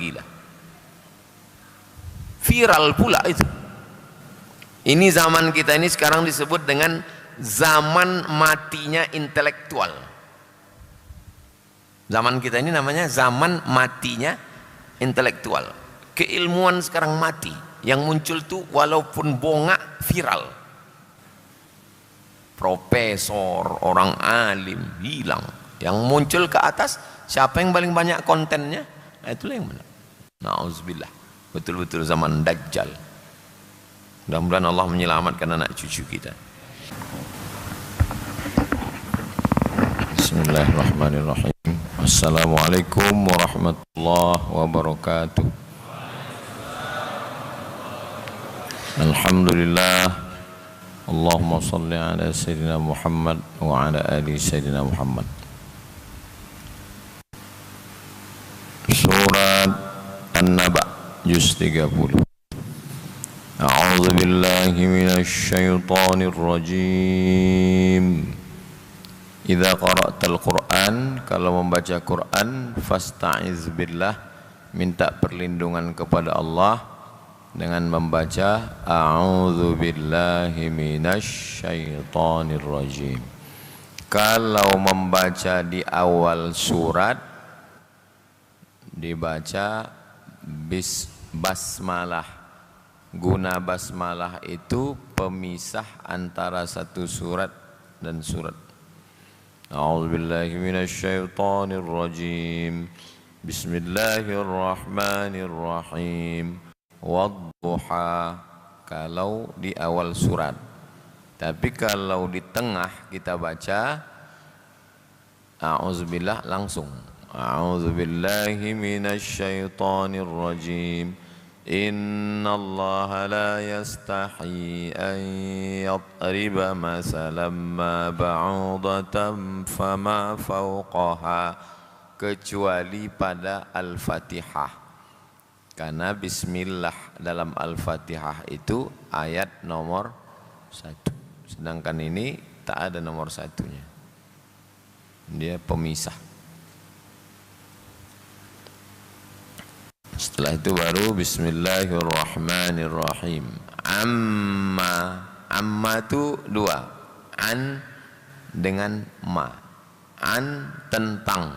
gila. Viral pula itu. Ini zaman kita ini sekarang disebut dengan zaman matinya intelektual. Zaman kita ini namanya zaman matinya intelektual. Keilmuan sekarang mati. Yang muncul tuh walaupun bongak viral. Profesor, orang alim hilang. Yang muncul ke atas, siapa yang paling banyak kontennya? Nah, itulah yang benar. Nauzubillah. Betul-betul zaman Dajjal. Mudah-mudahan Allah menyelamatkan anak cucu kita. Bismillahirrahmanirrahim. Assalamualaikum warahmatullahi wabarakatuh. Alhamdulillah. Allahumma salli ala Sayyidina Muhammad wa ala ali Sayyidina Muhammad. Surat An-Naba juz 30. A'udzu billahi minasy syaithanir rajim. Idza qara'tal Qur'an, kalau membaca Quran, fasta'iz billah, minta perlindungan kepada Allah dengan membaca a'udzu billahi minasy syaithanir rajim. Kalau membaca di awal surat dibaca basmalah. Guna basmalah itu pemisah antara satu surat dan surat. A'udzubillahi minasyaitonir rajim. Bismillahirrahmanirrahim. Wadduha, kalau di awal surat. Tapi kalau di tengah kita baca a'udzubillah langsung. A'udzubillahi minasyaitonir rajim. Innallaha la yastahi an yadriba masalan ma ba'udatan fama fawqaha, kecuali pada Al-Fatihah. Karena bismillah dalam Al-Fatihah itu ayat nomor 1. Sedangkan ini tak ada nomor 1-nya. Dia pemisah. Setelah itu baru bismillahirrahmanirrahim. Amma itu 2. An dengan ma. An tentang,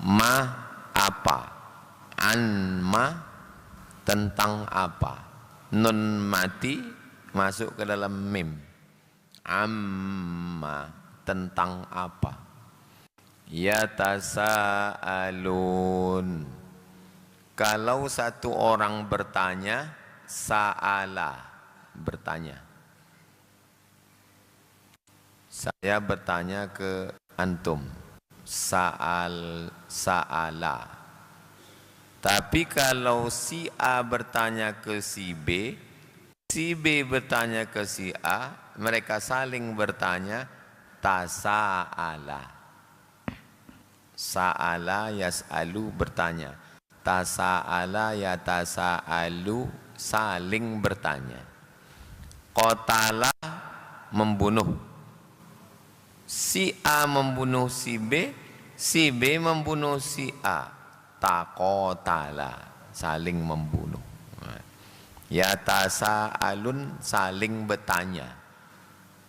ma apa. An ma tentang apa. Nun mati masuk ke dalam mim. Amma tentang apa. Yatasaalun, kalau satu orang bertanya, sa'ala, bertanya. Saya bertanya ke antum, sa'ala. Tapi kalau si A bertanya ke si B bertanya ke si A, mereka saling bertanya, tasa'ala. Sa'ala yas'alu, bertanya. Tasa'ala yatasa'alu, saling bertanya. Qatala, membunuh. Si A membunuh si B membunuh si A. Taqatala, saling membunuh. Yatasa'alun, saling bertanya.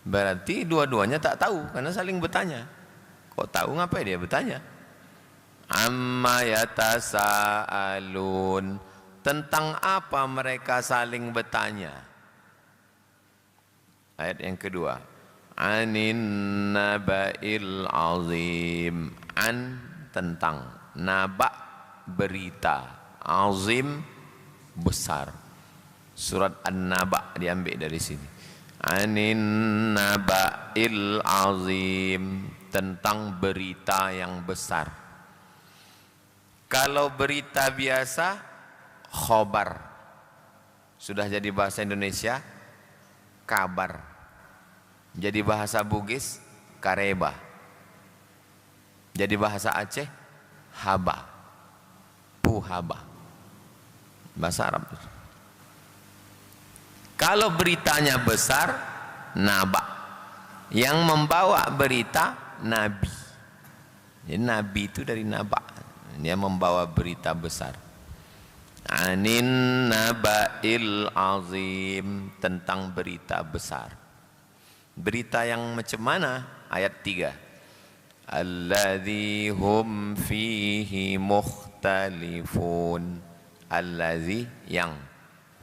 Berarti dua-duanya tak tahu karena saling bertanya. Kok tahu ngapain dia bertanya? Amma yatasaalun, tentang apa mereka saling bertanya. Ayat yang kedua, anin naba'il azim. An tentang, naba berita, azim besar. Surat An-Naba diambil dari sini. Anin naba'il azim, tentang berita yang besar. Kalau berita biasa, khobar. Sudah jadi bahasa Indonesia, kabar. Jadi bahasa Bugis, kareba. Jadi bahasa Aceh, haba. Puhaba. Bahasa Arab. Kalau beritanya besar, naba. Yang membawa berita, nabi. Jadi nabi itu dari naba. Dia membawa berita besar. Anin naba'il azim, tentang berita besar. Berita yang macam mana? Ayat 3. Alladzi hum fihi mukhtalifun. Alladzi, yang,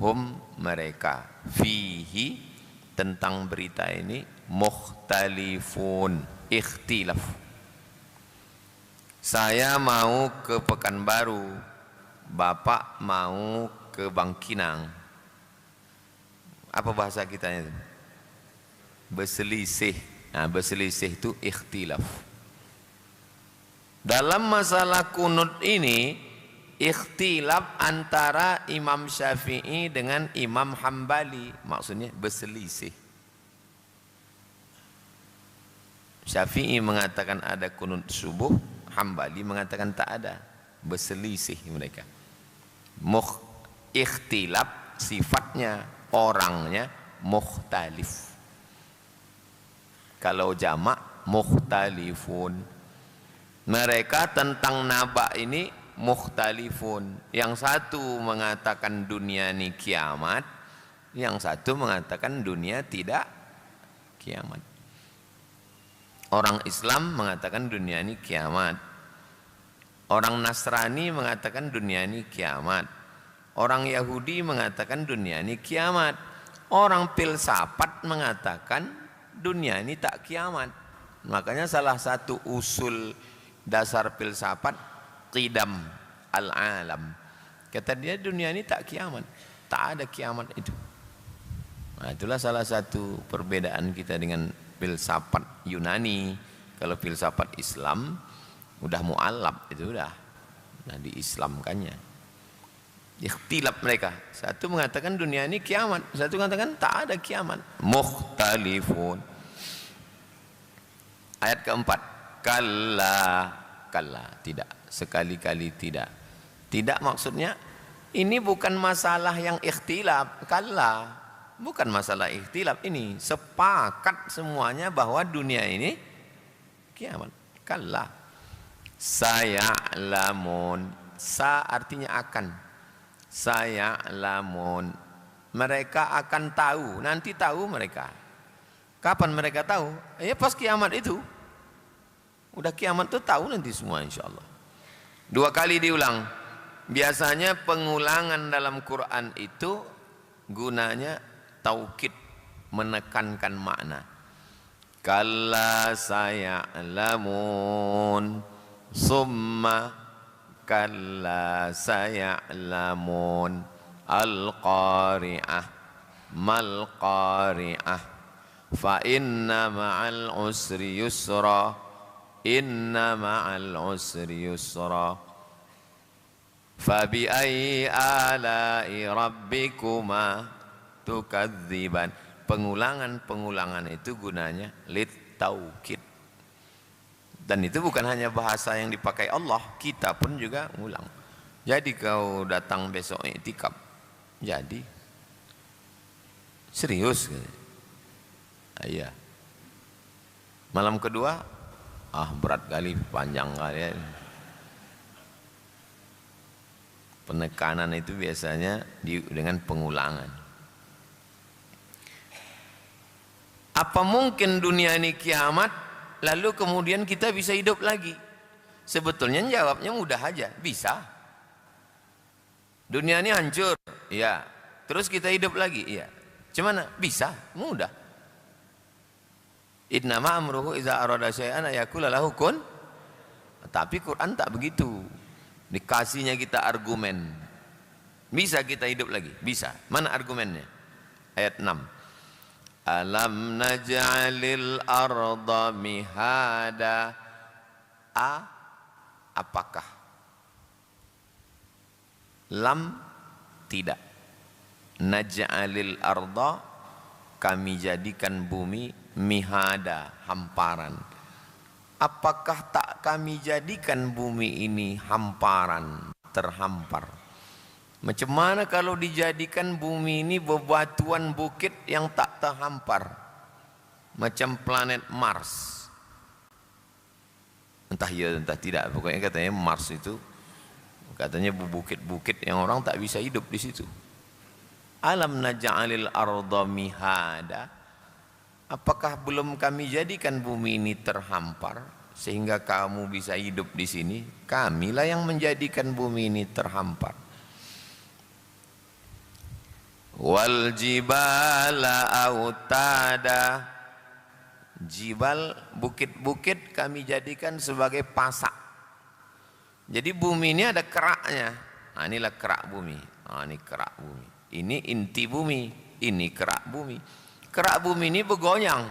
hum, mereka, fihi, tentang berita ini, mukhtalifun, ikhtilaf. Saya mau ke Pekanbaru, Bapak mau ke Bangkinang. Apa bahasa kita itu? Berselisih. Nah, berselisih itu ikhtilaf. Dalam masalah kunut ini, ikhtilaf antara Imam Syafi'i dengan Imam Hambali, maksudnya berselisih. Syafi'i mengatakan ada kunut subuh, Hambali mengatakan tak ada. Berselisih mereka. Ikhtilaf sifatnya, orangnya mukhtalif. Kalau jamak mukhtalifun. Mereka tentang naba ini mukhtalifun. Yang satu mengatakan dunia ini kiamat, yang satu mengatakan dunia tidak kiamat. Orang Islam mengatakan dunia ini kiamat. Orang Nasrani mengatakan dunia ini kiamat. Orang Yahudi mengatakan dunia ini kiamat. Orang filsafat mengatakan dunia ini tak kiamat. Makanya salah satu usul dasar filsafat qidam al-alam. Kata dia dunia ini tak kiamat. Tak ada kiamat itu. Nah, itulah salah satu perbedaan kita dengan filsafat Yunani. Kalau filsafat Islam udah mu'allab, itu udah diislamkannya. Ikhtilaf mereka. Satu mengatakan dunia ini kiamat, satu mengatakan tak ada kiamat. Mukhtalifun. Ayat keempat. Kalla, tidak, sekali-kali tidak. Tidak maksudnya ini bukan masalah yang ikhtilaf. Kalla, bukan masalah ikhtilaf ini. Sepakat semuanya bahwa dunia ini kiamat. Kalla. Saya'lamun, sa artinya akan. Saya'lamun, mereka akan tahu, nanti tahu mereka. Kapan mereka tahu? Ya pas kiamat itu. Udah kiamat itu tahu nanti semua insyaallah. 2 kali diulang. Biasanya pengulangan dalam Quran itu gunanya taukid, menekankan makna. Kalla saya'lamun, summa kalla saya'lamun, al-qari'ah, mal qari'ah, fa inna ma'al usri yusra, inna ma'al usri yusra, fa bi ayyi ala'i rabbikuma tukadziban. Pengulangan-pengulangan itu gunanya lit taukid. Dan itu bukan hanya bahasa yang dipakai Allah, kita pun juga ngulang. Jadi kau datang besok iktikaf, jadi serius. Iya. Malam kedua, berat kali, panjang kali. Penekanan itu biasanya dengan pengulangan. Apa mungkin dunia ini kiamat lalu kemudian kita bisa hidup lagi? Sebetulnya jawabnya mudah aja, bisa. Dunia ini hancur, ya. Terus kita hidup lagi, ya. Cuman bisa, mudah. Innama amruhu iza arada syai'an ayaqula lahu kun. Tapi Quran tak begitu. Dikasihnya kita argumen. Bisa kita hidup lagi? Bisa. Mana argumennya? Ayat 6. Alam naj'alil arda mihada. Apakah? Lam, tidak. Naj'alil arda, kami jadikan bumi, mihada, hamparan. Apakah tak kami jadikan bumi ini hamparan, terhampar? Macam mana kalau dijadikan bumi ini bebatuan bukit yang tak terhampar, macam planet Mars? Entah ya entah tidak, pokoknya katanya Mars itu Katanya bukit-bukit yang orang tak bisa hidup di situ. Alam naj'alil arda mihada. Apakah belum kami jadikan bumi ini terhampar sehingga kamu bisa hidup di sini? Kamilah yang menjadikan bumi ini terhampar. Wal jibala autada. Jibal, bukit-bukit kami jadikan sebagai pasak. Jadi bumi ini ada keraknya. Nah, inilah kerak bumi. Nah, ini kerak bumi. Ini inti bumi. Ini kerak bumi. Kerak bumi ini bergoyang.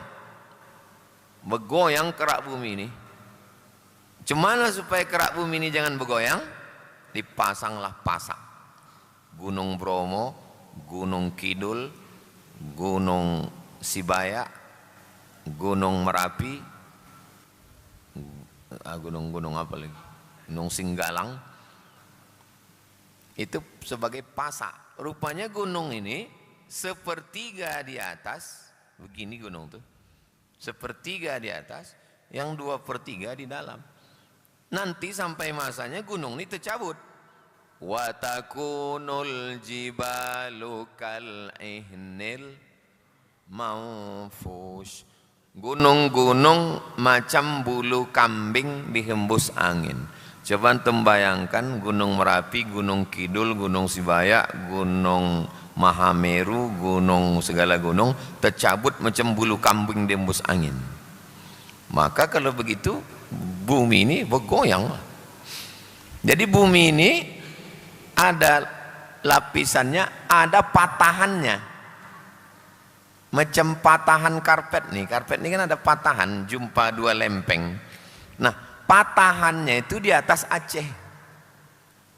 Bergoyang kerak bumi ini. Cemana supaya kerak bumi ini jangan bergoyang? Dipasanglah pasak. Gunung Bromo, Gunung Kidul, Gunung Sibaya, Gunung Merapi, gunung-gunung apa lagi? Gunung Singgalang. Itu sebagai pasak. Rupanya gunung ini sepertiga di atas, begini gunung tuh. Sepertiga di atas, yang 2/3 di dalam. Nanti sampai masanya gunung ini tercabut. Wa takunul jibalu kal ihnil manfush. Gunung-gunung macam bulu kambing dihembus angin. Coba antum bayangkan Gunung Merapi, Gunung Kidul, Gunung Sibaya, Gunung Mahameru, gunung segala gunung tercabut macam bulu kambing dihembus angin. Maka kalau begitu bumi ini bergoyang. Jadi bumi ini ada lapisannya, ada patahannya. Macam patahan karpet nih. Karpet ini kan ada patahan, jumpa 2 lempeng. Nah, patahannya itu di atas Aceh.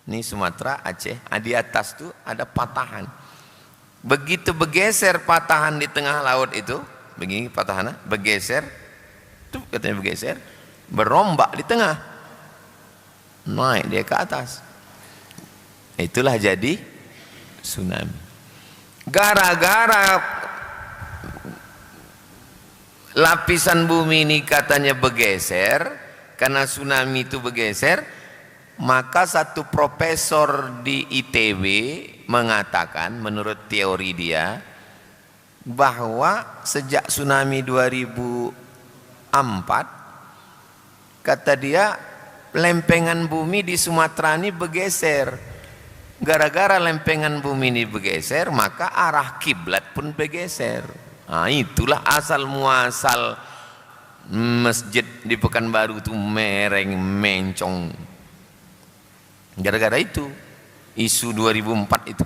Ini Sumatera, Aceh. Di atas tuh ada patahan. Begitu bergeser patahan di tengah laut itu, begini patahannya, bergeser, tuh katanya bergeser, berombak di tengah, naik dia ke atas. Itulah jadi tsunami. Gara-gara lapisan bumi ini katanya bergeser, karena tsunami itu bergeser, maka satu profesor di ITB mengatakan, menurut teori dia, bahwa sejak tsunami 2004, kata dia, lempengan bumi di Sumatera ini bergeser. Gara-gara lempengan bumi ini bergeser, maka arah kiblat pun bergeser. Nah, itulah asal muasal masjid di Pekanbaru itu mereng mencong. Gara-gara itu, isu 2004 itu.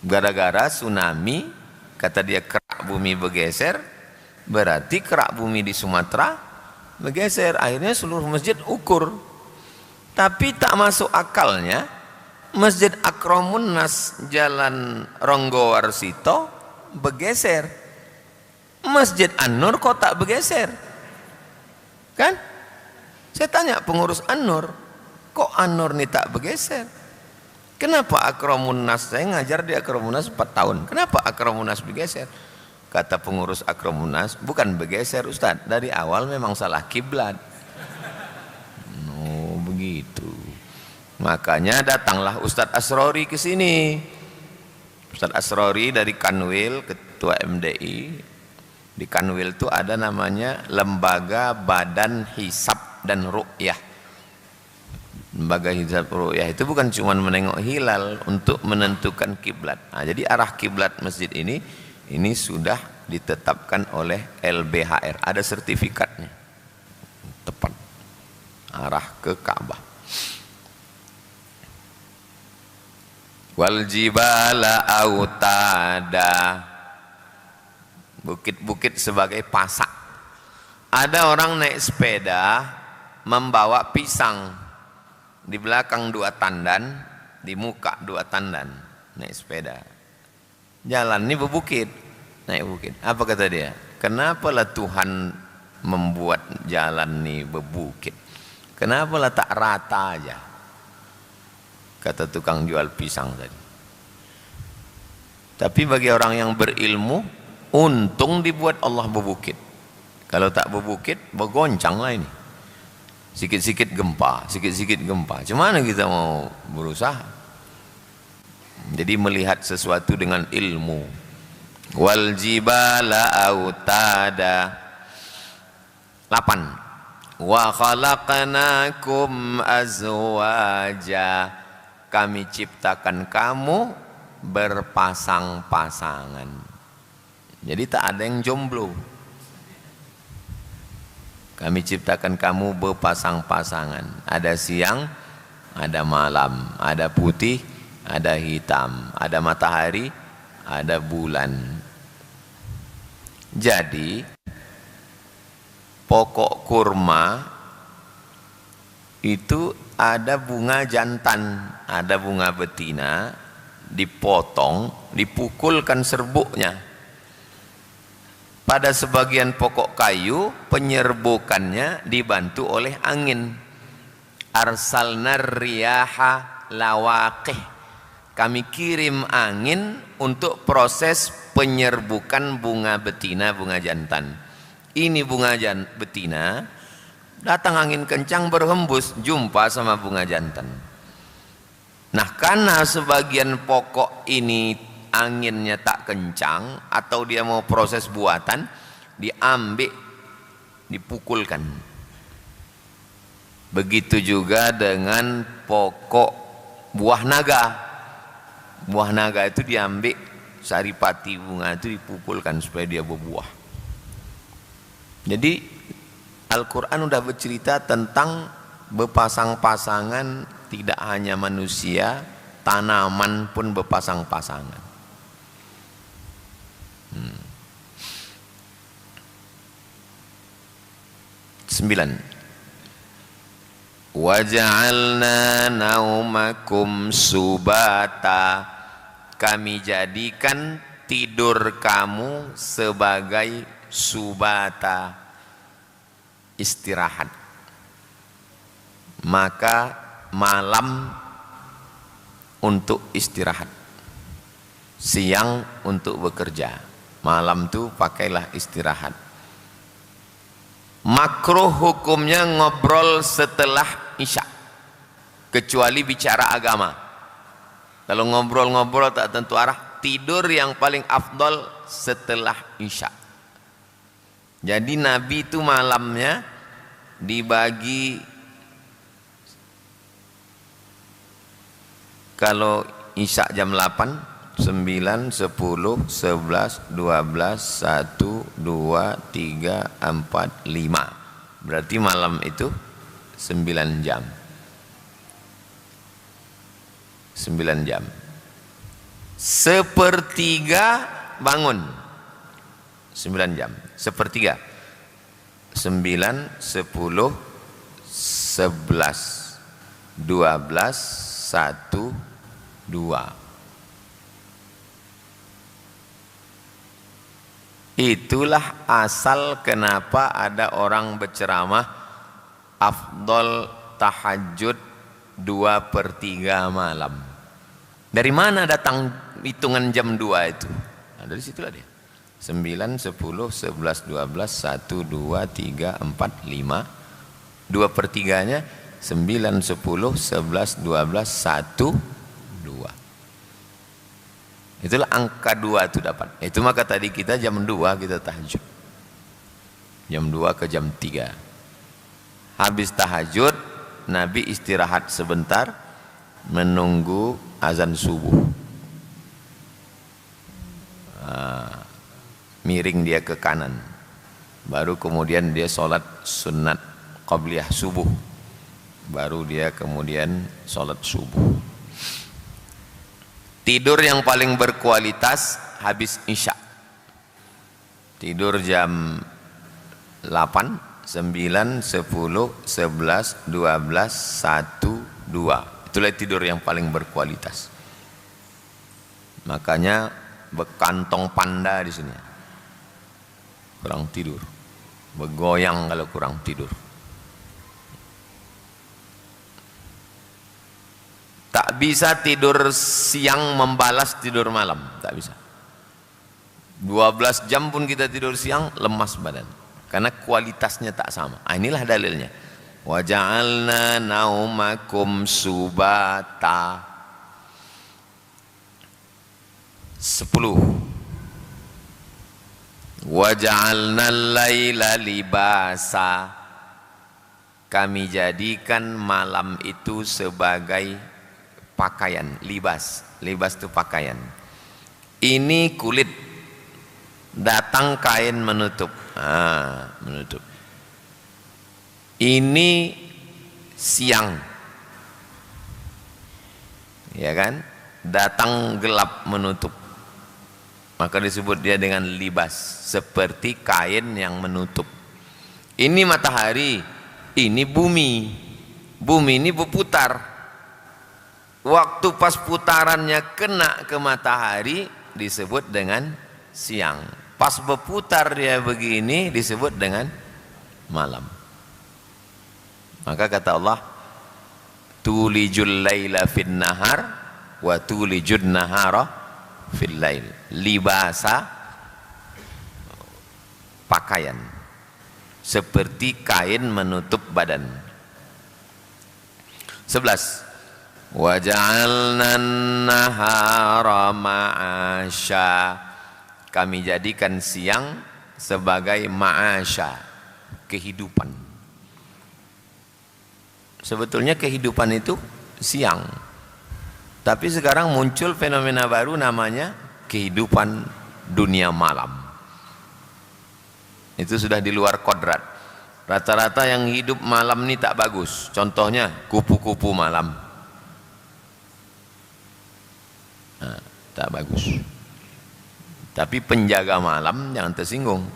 Gara-gara tsunami, kata dia kerak bumi bergeser, berarti kerak bumi di Sumatera bergeser. Akhirnya seluruh masjid ukur. Tapi tak masuk akalnya, Masjid Akramun Nas Jalan Ronggowarsito bergeser. Masjid An-Nur kok tak bergeser? Kan? Saya tanya pengurus An-Nur, kok An-Nur ini tak bergeser? Kenapa Akramun Nas? Saya ngajar di Akramun Nas 4 tahun. Kenapa Akramun Nas bergeser? Kata pengurus Akramun Nas, bukan bergeser Ustaz, dari awal memang salah kiblat. Oh, begitu. Makanya datanglah Ustadz Asrori ke sini. Ustadz Asrori dari Kanwil, ketua MDI. Di Kanwil itu ada namanya Lembaga Badan Hisab dan Ru'yah. Lembaga Hisab Ru'yah itu bukan cuma menengok hilal, untuk menentukan kiblat. Nah, jadi arah kiblat masjid ini sudah ditetapkan oleh LBHR. Ada sertifikatnya. Tepat. Arah ke Ka'bah. Wal jibala autada. Bukit-bukit sebagai pasak. Ada orang naik sepeda membawa pisang, di belakang 2 tandan, di muka 2 tandan, naik sepeda. Jalan ini berbukit, naik bukit. Apa kata dia? Kenapalah Tuhan membuat jalan ini berbukit? Kenapalah tak rata aja? Kata tukang jual pisang tadi. Tapi bagi orang yang berilmu, untung dibuat Allah berbukit. Kalau tak berbukit, bergoncang lah ini. Sikit-sikit gempa, sikit-sikit gempa. Cuman kita mau berusaha. Jadi melihat sesuatu dengan ilmu. Wal jibala autada. 8. Wa khalaqnakum azwaja. Kami ciptakan kamu berpasang-pasangan. Jadi tak ada yang jomblo. Kami ciptakan kamu berpasang-pasangan. Ada siang, ada malam, ada putih, ada hitam, ada matahari, ada bulan. Jadi pokok kurma itu ada bunga jantan, ada bunga betina, dipotong, dipukulkan serbuknya. Pada sebagian pokok kayu, penyerbukannya dibantu oleh angin. Arsalnar riyaha lawaqih. Kami kirim angin untuk proses penyerbukan bunga betina, bunga jantan. Ini bunga betina, datang angin kencang berhembus, jumpa sama bunga jantan. Nah, karena sebagian pokok ini anginnya tak kencang atau dia mau proses buatan, diambil, dipukulkan. Begitu juga dengan pokok buah naga. Buah naga itu diambil, saripati bunga itu dipukulkan supaya dia berbuah. Jadi Al-Quran sudah bercerita tentang berpasang-pasangan, tidak hanya manusia, tanaman pun berpasang-pasangan. 9. Waja'alna naumakum subata. Kami jadikan tidur kamu sebagai subata, istirahat. Maka malam untuk istirahat, siang untuk bekerja. Malam tu pakailah istirahat. Makruh hukumnya ngobrol setelah isya, kecuali bicara agama. Kalau ngobrol-ngobrol tak tentu arah, tidur yang paling afdol setelah isya. Jadi Nabi itu malamnya dibagi, kalau isya jam 8, 9, 10, 11, 12, 1, 2, 3, 4, 5. Berarti malam itu 9 jam. 9 jam. Sepertiga bangun. 9 jam. Sepertiga. 9, 10, 11, 12, 1, 2. Itulah asal kenapa ada orang berceramah afdol tahajud 2/3 malam. Dari mana datang hitungan jam 2 itu? Nah, dari situlah dia. 9, 10, 11, 12, 1, 2, 3, 4, 5. 2/3-nya 9, 10, 11, 12, 1, 2. Itulah angka 2 itu dapat. Itu maka tadi kita jam 2 kita tahajud. Jam 2 ke jam 3. Habis tahajud, Nabi istirahat sebentar menunggu azan subuh. Miring dia ke kanan. Baru kemudian dia sholat sunat qabliyah subuh. Baru dia kemudian sholat subuh. Tidur yang paling berkualitas habis isya. Tidur jam 8, 9, 10, 11, 12, 1, 2. Itulah tidur yang paling berkualitas. Makanya bekantong panda di sini. Kurang tidur. Begoyang kalau kurang tidur. Tak bisa tidur siang membalas tidur malam, tak bisa. 12 jam pun kita tidur siang, lemas badan. Karena kualitasnya tak sama. Inilah dalilnya. Wa ja'alna naumakum subata. 10. Wa ja'alna al-laila libasa. Kami jadikan malam itu sebagai pakaian, libas. Libas itu pakaian. Ini kulit, datang kain menutup. Menutup. Ini siang, ya kan? Datang gelap menutup, maka disebut dia dengan libas, seperti kain yang menutup. Ini matahari, ini bumi. Bumi ini berputar. Waktu pas putarannya kena ke matahari disebut dengan siang. Pas berputar dia begini disebut dengan malam. Maka kata Allah, tulijul laila fin nahar wa tulijun nahara fil lail. Libasa, pakaian, seperti kain menutup badan. 11. Wa ja'alna an-nahara ma'asya. Kami jadikan siang sebagai ma'asya, kehidupan. Sebetulnya kehidupan itu siang, tapi sekarang muncul fenomena baru namanya kehidupan dunia malam. Itu sudah di luar kodrat. Rata-rata yang hidup malam ini tak bagus. Contohnya kupu-kupu malam, tak bagus. Tapi penjaga malam jangan tersinggung.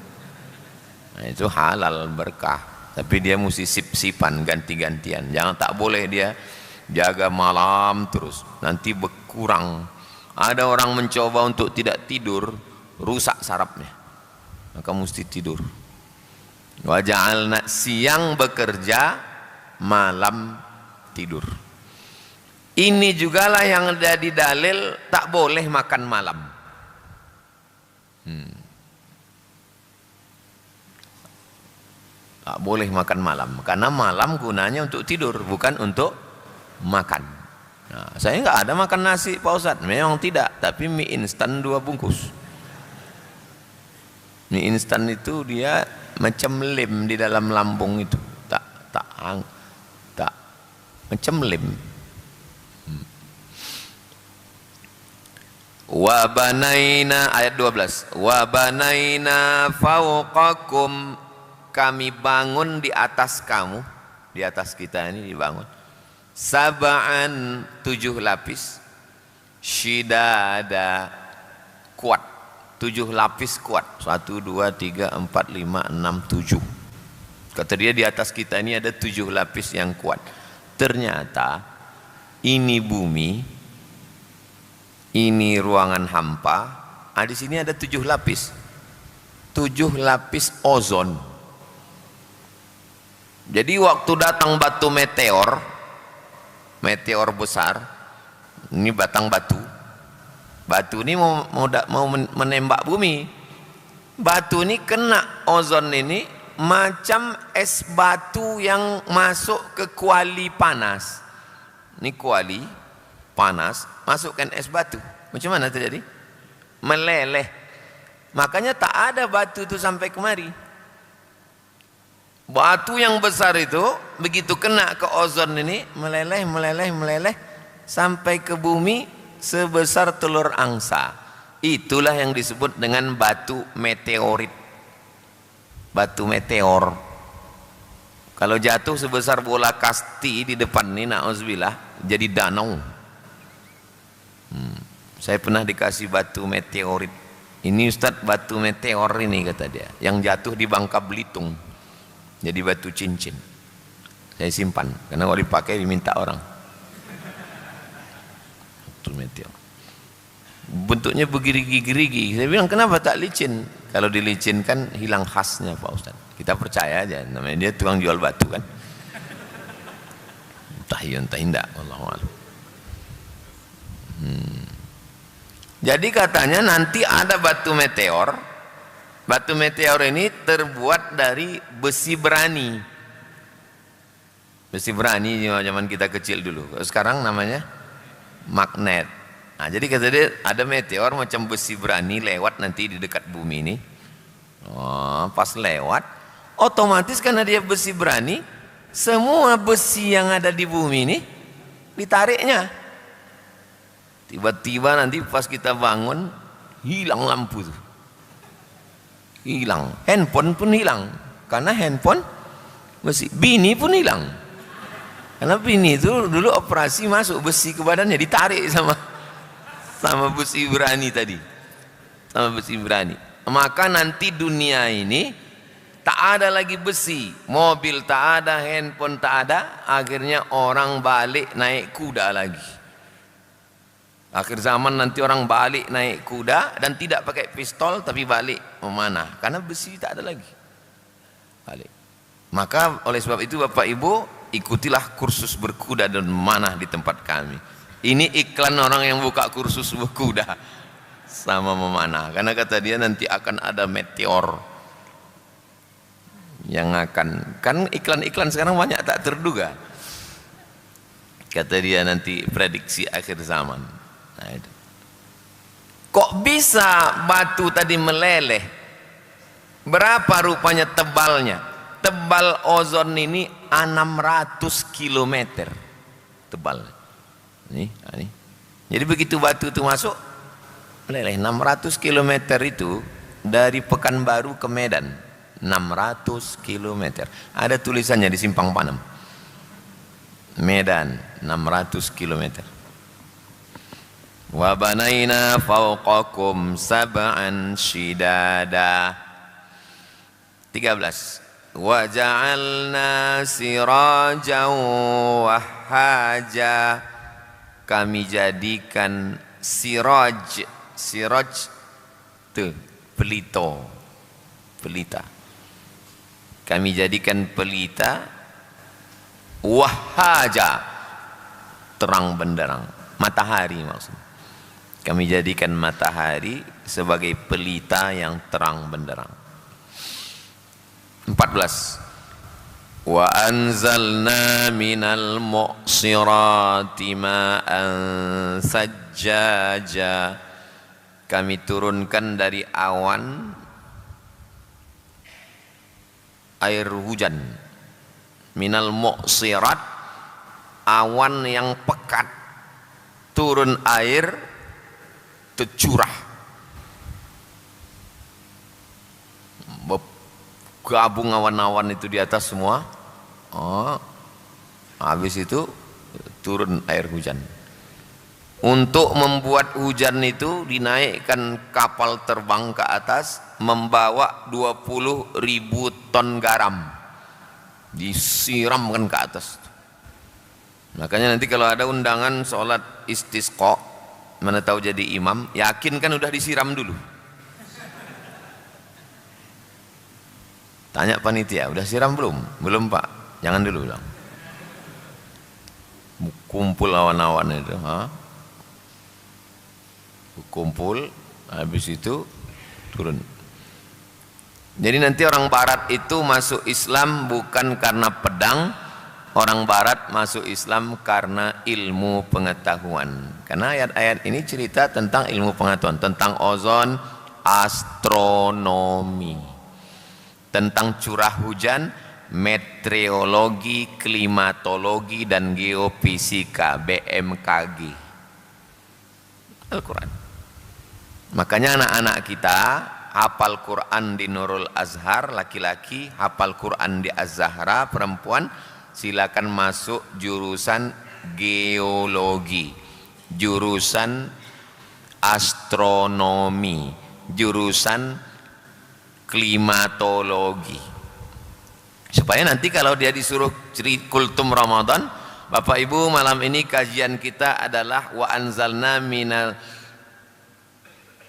Itu halal, berkah. Tapi dia mesti sip-sipan, ganti-gantian. Jangan, tak boleh dia jaga malam terus, nanti berkurang. Ada orang mencoba untuk tidak tidur, rusak sarafnya, maka mesti tidur. Wa ja'alna, siang bekerja, malam tidur. Ini jugalah yang jadi dalil tak boleh makan malam. Tak boleh makan malam, karena malam gunanya untuk tidur, bukan untuk makan. Nah, saya nggak ada makan nasi Pak Ustadz, memang tidak, tapi mie instan 2 bungkus. Mie instan itu dia macam lem di dalam lambung itu, tak macam lem. Wa banaina, ayat 12. Wa banaina fawqakum, kami bangun di atas kamu, di atas kita ini dibangun. Sab'an, 7 lapis. Shidada, kuat. 7 lapis kuat. 1, 2, 3, 4, 5, 6, 7. Kata dia di atas kita ini ada 7 lapis yang kuat. Ternyata ini bumi, ini ruangan hampa. Di sini ada 7 lapis. 7 lapis ozon. Jadi waktu datang batu meteor besar, ini batang batu ini mau menembak bumi. Batu ini kena ozon ini, macam es batu yang masuk ke kuali panas. Ini kuali panas, masukkan es batu, macam mana terjadi? Meleleh. Makanya tak ada batu itu sampai kemari. Batu yang besar itu begitu kena ke ozon ini meleleh sampai ke bumi sebesar telur angsa. Itulah yang disebut dengan batu meteorit. Batu meteor. Kalau jatuh sebesar bola kasti di depan ini, na'udzubillah, jadi danau. Saya pernah dikasih batu meteorit. Ini Ustadz, batu meteor ini kata dia, yang jatuh di Bangka Belitung. Jadi batu cincin. Saya simpan, karena kalau dipakai diminta orang. Batu meteor. Bentuknya bergerigi-gerigi. Saya bilang, kenapa tak licin? Kalau dilicinkan hilang khasnya Pak Ustadz. Kita percaya aja, namanya dia tukang jual batu kan. Entah iya entah tidak, wallahu a'lam. Jadi katanya nanti ada batu meteor. Batu meteor ini terbuat dari besi berani. Besi berani zaman kita kecil dulu. Sekarang namanya magnet. Nah, jadi kata dia ada meteor macam besi berani lewat nanti di dekat bumi ini. Oh, pas lewat, otomatis karena dia besi berani, semua besi yang ada di bumi ini ditariknya. Tiba-tiba nanti pas kita bangun, hilang lampu tuh. Hilang. Handphone pun hilang. Karena handphone besi. Bini pun hilang. Karena bini itu dulu operasi masuk besi ke badannya, ditarik sama besi berani tadi. Sama besi berani. Maka nanti dunia ini tak ada lagi besi, mobil tak ada, handphone tak ada, akhirnya orang balik naik kuda lagi. Akhir zaman nanti orang balik naik kuda dan tidak pakai pistol tapi balik memanah karena besi tak ada lagi. Balik. Maka oleh sebab itu Bapak Ibu, ikutilah kursus berkuda dan memanah di tempat kami. Ini iklan orang yang buka kursus berkuda sama memanah, karena kata dia nanti akan ada meteor yang akan, kan iklan-iklan sekarang banyak tak terduga. Kata dia nanti prediksi akhir zaman. Nah, itu. Kok bisa batu tadi meleleh? Berapa rupanya tebalnya? Tebal ozon ini 600 km tebal. Ini. Jadi begitu batu itu masuk meleleh. 600 km itu dari Pekanbaru ke Medan. 600 km. Ada tulisannya di Simpang Panem. Medan 600 km. Wa banaina fawqakum sab'an shidada. 13. Wa ja'alna sirajan wahaja. Kami jadikan siraj itu pelita. Kami jadikan pelita wahaja, terang benderang, matahari maksudnya. Kami jadikan matahari sebagai pelita yang terang benderang. 14. Wa anzalna minal mu'sirati ma'an sajjaja. Kami turunkan dari awan air hujan. Minal mu'sirat, awan yang pekat, turun air tercurah, gabung awan-awan itu di atas semua. Habis itu turun air hujan. Untuk membuat hujan itu dinaikkan kapal terbang ke atas, membawa 20.000 ton garam, disiramkan ke atas. Makanya nanti kalau ada undangan sholat istisqa, mana tahu jadi imam, yakin kan udah disiram dulu. Tanya panitia, udah siram belum? Belum Pak, jangan dulu bilang. Kumpul awan-awan itu, kumpul, habis itu turun. Jadi nanti orang barat itu masuk Islam bukan karena pedang, orang barat masuk Islam karena ilmu pengetahuan. Karena ayat-ayat ini cerita tentang ilmu pengetahuan, tentang ozon, astronomi, tentang curah hujan, meteorologi, klimatologi, dan geofisika, BMKG. Al-Quran. Makanya anak-anak kita hafal Quran di Nurul Azhar, laki-laki, hafal Quran di Az-Zahra, perempuan, silakan masuk jurusan geologi, jurusan astronomi, jurusan klimatologi, supaya nanti kalau dia disuruh kultum Ramadan, Bapak Ibu, malam ini kajian kita adalah wa anzalna minal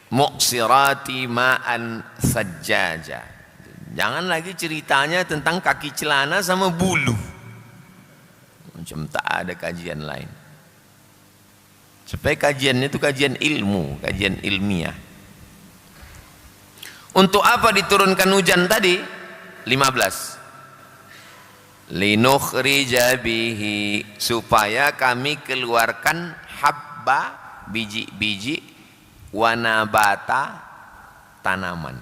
muqsirati ma'an sajjaja. Jangan lagi ceritanya tentang kaki celana sama bulu, macam tak ada kajian lain. Supaya kajiannya itu kajian ilmu, kajian ilmiah. Untuk apa diturunkan hujan tadi? 15. linukhrija bihi, supaya kami keluarkan habba, biji-biji, wanabata, tanaman.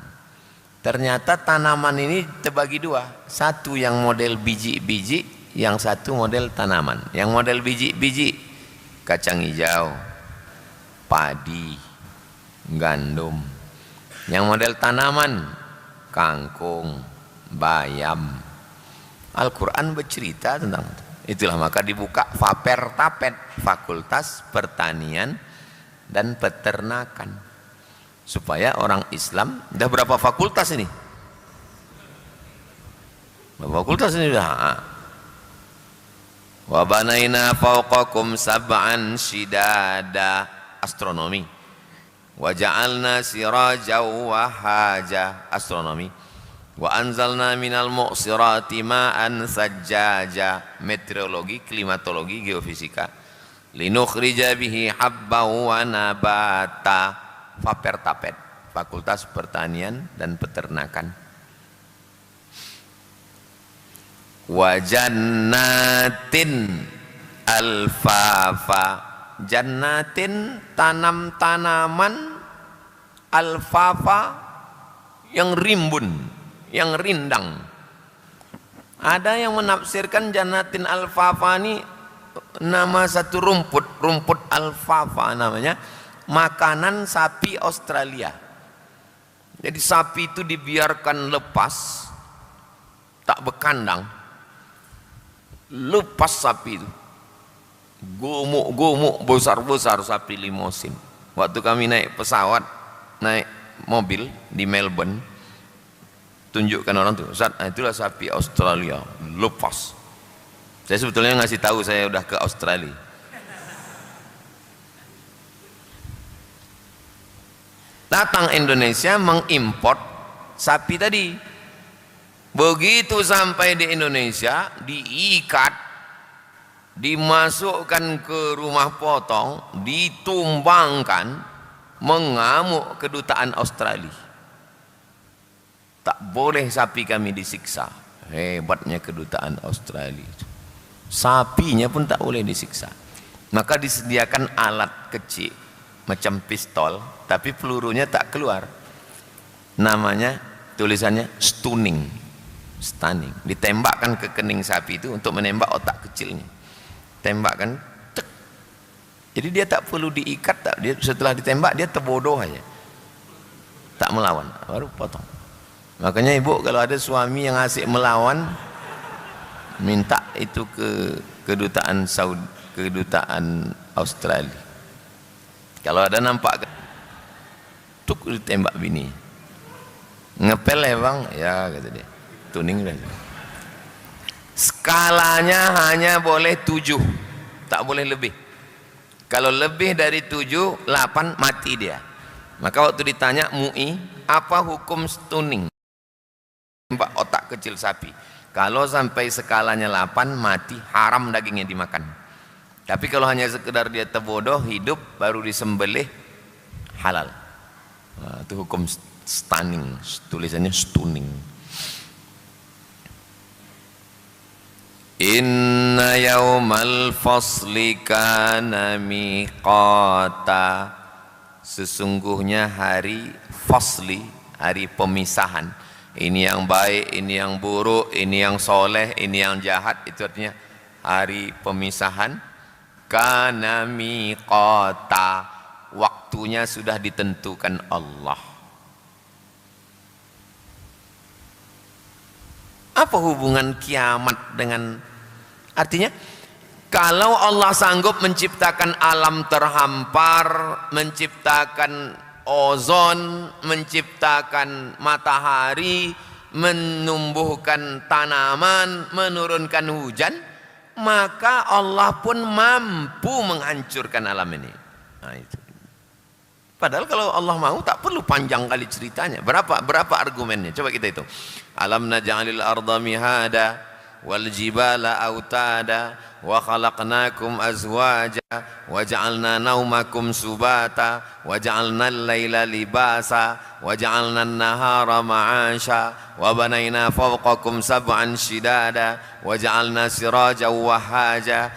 Ternyata tanaman ini terbagi dua, satu yang model biji-biji, yang satu model tanaman. Yang model biji-biji kacang hijau, padi, gandum. Yang model tanaman kangkung, bayam. Al-Quran bercerita tentang itu. Itulah maka dibuka Fapertapet, Fakultas Pertanian dan Peternakan, supaya orang Islam. Udah berapa fakultas ini? Berapa fakultas ini udah? Wa banaina fawqakum sab'an shidada, astronomi. Wa ja'alna sirajaw wahaja, astronomi. Wa anzalna minal mu'sirati ma'an sajjaja, meteorologi, klimatologi, geofisika. Linukhrija bihi habba wa nabata, Fapertapet, Fakultas Pertanian dan Peternakan. Wa jannatin alfafa, jannatin tanam-tanaman, alfafa yang rimbun, yang rindang. Ada yang menafsirkan jannatin alfafa ini nama satu rumput, rumput alfafa namanya, makanan sapi Australia. Jadi sapi itu dibiarkan lepas, tak berkandang, lepas sapi itu, gomuk-gomuk besar-besar sapi limosin. Waktu kami naik pesawat, naik mobil di Melbourne, tunjukkan orang tuh, Ustaz, itulah sapi Australia lepas. Saya sebetulnya ngasih tahu saya udah ke Australia. Datang Indonesia mengimport sapi tadi. Begitu sampai di Indonesia, diikat, dimasukkan ke rumah potong, ditumbangkan, mengamuk kedutaan Australia. Tak boleh sapi kami disiksa. Hebatnya kedutaan Australia. Sapinya pun tak boleh disiksa. Maka disediakan alat kecil macam pistol, tapi pelurunya tak keluar. Namanya, tulisannya stunning, stunning. Ditembakkan ke kening sapi itu untuk menembak otak kecilnya. Tembakkan, tek. Jadi dia tak perlu diikat, tak. Dia setelah ditembak dia terbodoh aja, tak melawan, baru potong. Makanya ibu kalau ada suami yang asik melawan, minta itu ke kedutaan Saudi, kedutaan Australia. Kalau ada nampak tuk ditembak bini, ngepel ya bang, ya kata dia, tuning dah. Skalanya hanya boleh 7, tak boleh lebih. Kalau lebih dari 7, 8 mati dia. Maka waktu ditanya MUI, apa hukum stunning, tembak otak kecil sapi, kalau sampai skalanya 8 mati, haram dagingnya dimakan. Tapi kalau hanya sekedar dia terbodoh, hidup, baru disembelih, halal. Nah, itu hukum stunning, tulisannya stunning. Inna yaumal fasli kana miqata, sesungguhnya hari fasli, hari pemisahan. Ini yang baik, ini yang buruk, ini yang soleh, ini yang jahat, itu artinya hari pemisahan. Kana miqata, waktunya sudah ditentukan Allah. Apa hubungan kiamat dengan, artinya kalau Allah sanggup menciptakan alam terhampar, menciptakan ozon, menciptakan matahari, menumbuhkan tanaman, menurunkan hujan, maka Allah pun mampu menghancurkan alam ini. Nah, itu. Padahal kalau Allah mau tak perlu panjang kali ceritanya. Berapa argumennya? Coba kita hitung. Alam naj'alil arda mihada wal jibala autada wa khalaqnakum azwaja wa ja'alna naumakum subata wa ja'alna al-laila libasa wa ja'alna an-nahara ma'asha wa banayna fawqakum sab'an shidada wa ja'alna sirajan wahaja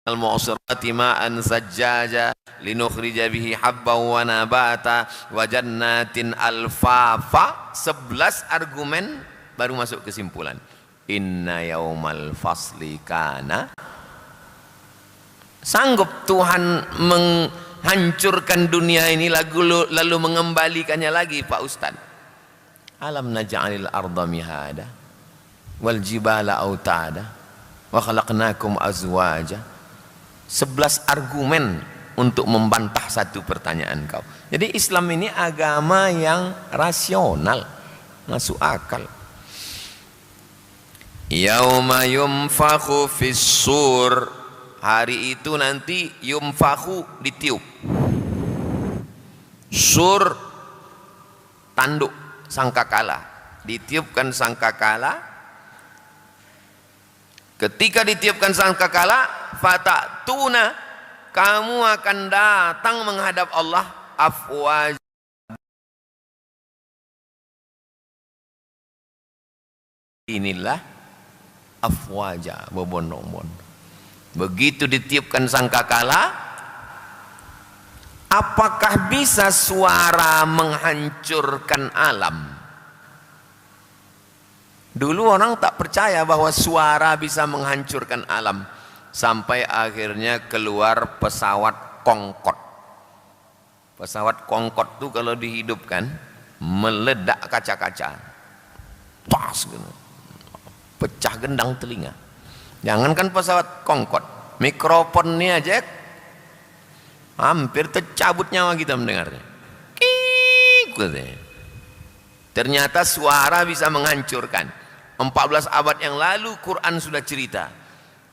al-mu'sirati ma'an sajjaja linukhrija bihi habban wa nabata wa jannatin alfafa. 11 argumen baru masuk kesimpulan. Inna yaumal fasli kana. Sanggup Tuhan menghancurkan dunia ini lalu mengembalikannya lagi Pak Ustaz? Alam naj'alil arda mihada wal jibala autada wa khalaqnakum azwaja. 11 argumen untuk membantah satu pertanyaan kau. Jadi Islam ini agama yang rasional, masuk akal. Yauma yumfakhu fis-sur, hari itu nanti yumfakhu ditiup. Sur tanduk sangkakala, ditiupkan sangkakala. Ketika ditiupkan sangkakala, fatatuna, kamu akan datang menghadap Allah afwaj. Inilah afwaja, berbondong-bondong. Begitu ditiupkan sangkakala, apakah bisa suara menghancurkan alam? Dulu orang tak percaya bahwa suara bisa menghancurkan alam, sampai akhirnya keluar pesawat Concorde. Pesawat Concorde itu kalau dihidupkan meledak kaca-kaca, pas gitu, pecah gendang telinga. Jangankan pesawat Concorde, mikrofon ini aja hampir tercabut nyawa kita mendengarnya. Ternyata suara bisa menghancurkan. 14 abad yang lalu Quran sudah cerita.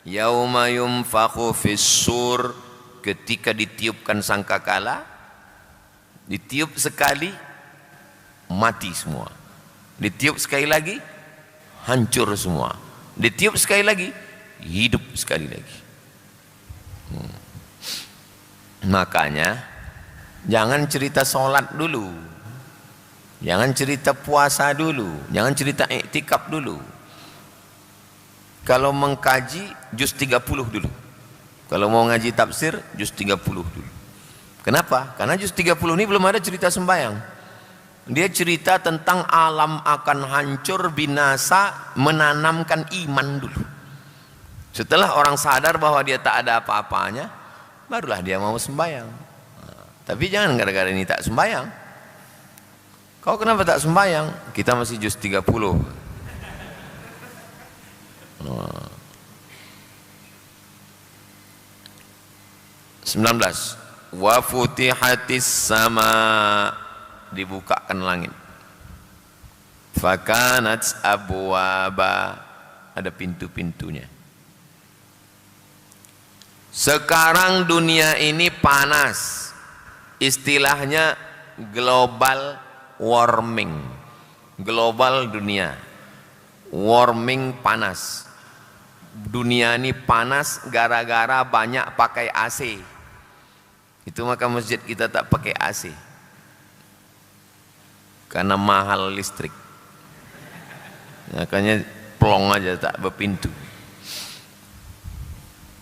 Yauma yumfakhu fis-sur, ketika ditiupkan sangkakala, ditiup sekali mati semua, ditiup sekali lagi hancur semua, ditiup sekali lagi hidup sekali lagi. Makanya jangan cerita sholat dulu, jangan cerita puasa dulu, jangan cerita iktikaf dulu. Kalau mengkaji juz 30 dulu. Kalau mau ngaji tafsir juz 30 dulu. Kenapa? Karena juz 30 ini belum ada cerita sembahyang. Dia cerita tentang alam akan hancur binasa, menanamkan iman dulu. Setelah orang sadar bahwa dia tak ada apa-apanya, barulah dia mau sembahyang. Tapi jangan gara-gara ini tak sembahyang. Kau kenapa tak sembahyang? Kita masih juz 30. 19. Wa futihatis sama, dibukakan langit. Fakanat abwaba, ada pintu-pintunya. Sekarang dunia ini panas, istilahnya global warming. Global dunia warming, panas. Dunia ini panas gara-gara banyak pakai AC. Itu maka masjid kita tak pakai AC, karena mahal listrik. Makanya plong aja, tak berpintu.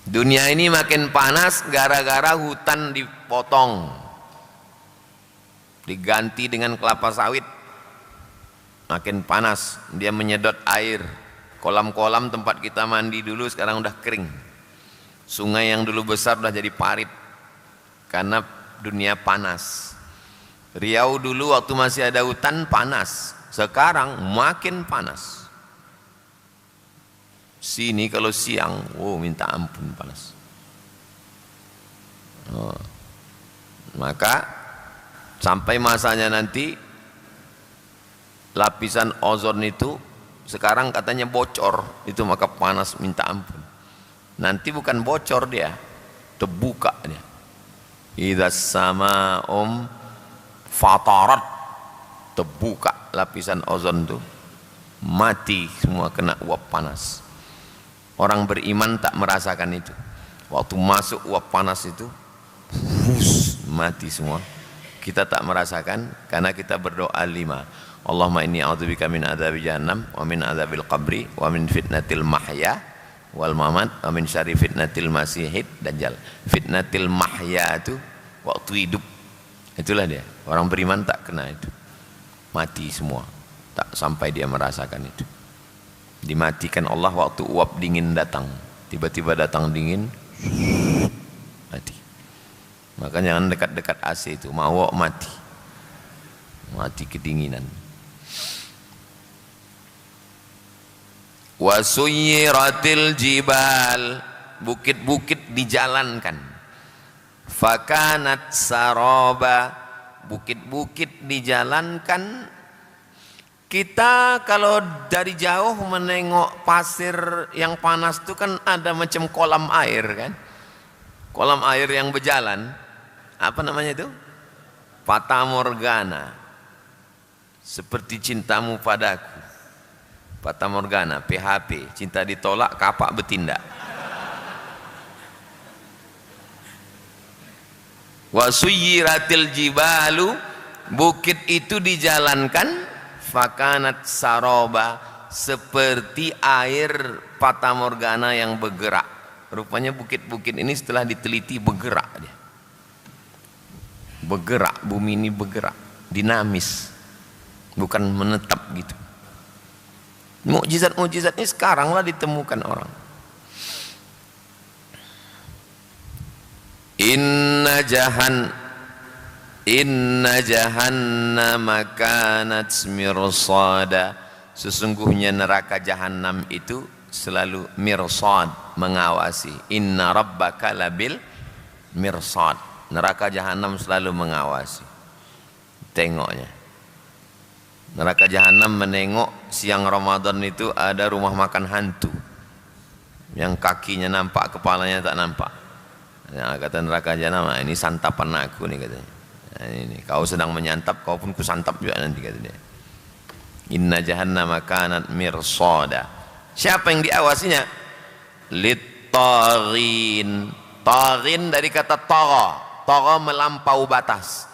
Dunia ini makin panas gara-gara hutan dipotong, diganti dengan kelapa sawit. Makin panas, dia menyedot air. Kolam-kolam tempat kita mandi dulu sekarang udah kering. Sungai yang dulu besar udah jadi parit, karena dunia panas. Riau dulu waktu masih ada hutan panas, sekarang makin panas. Sini kalau siang, minta ampun panas. Maka sampai masanya nanti lapisan ozon itu sekarang katanya bocor, itu maka panas minta ampun. Nanti bukan bocor, dia terbuka dia. Idza sama'um fatarat, terbuka lapisan ozon itu, mati semua kena uap panas. Orang beriman tak merasakan itu. Waktu masuk uap panas itu, mati semua. Kita tak merasakan karena kita berdoa 5. Allahumma inni a'udzubika min adzabi jahannam wa min adzabil qabri wa min fitnatil mahya wal mamat wa min syarri fitnatil masihid dajjal. Fitnatil mahya itu waktu hidup. Itulah dia. Orang beriman tak kena itu. Mati semua. Tak sampai dia merasakan itu. Dimatikan Allah waktu uap dingin datang. Tiba-tiba datang dingin, mati. Maka jangan dekat-dekat AC itu, mau mati. Mati kedinginan. Wasuyiratil jibal, bukit-bukit dijalankan. Fakanat saroba, bukit-bukit dijalankan. Kita kalau dari jauh menengok pasir yang panas itu kan ada macam kolam air kan, kolam air yang berjalan, apa namanya itu? Fata Morgana, seperti cintamu padaku. Fata Morgana, PHP, cinta ditolak kapak bertindak. Wasuyiratil jibalu, bukit itu dijalankan. Fakanat saroba, seperti air fata morgana yang bergerak. Rupanya bukit-bukit ini setelah diteliti bergerak dia. Bergerak, bumi ini bergerak, dinamis, bukan menetap gitu. Mukjizat-mukjizat ini sekaranglah ditemukan orang. Inna jahannama kanat mirsada, sesungguhnya neraka jahanam itu selalu mirsad, mengawasi. Inna rabbaka labil mirsad, neraka jahanam selalu mengawasi. Tengoknya neraka jahanam menengok siang Ramadan itu ada rumah makan hantu yang kakinya nampak, kepalanya tak nampak. Nah, kata neraka jahanam, ini santapan aku nih katanya. Nah, ini kau sedang menyantap, kau pun kusantap juga nanti kata dia. Inna jahannama kanat mirsada. Siapa yang diawasinya? Lit-taghin. Taghin dari kata tagha. Tagha melampau batas.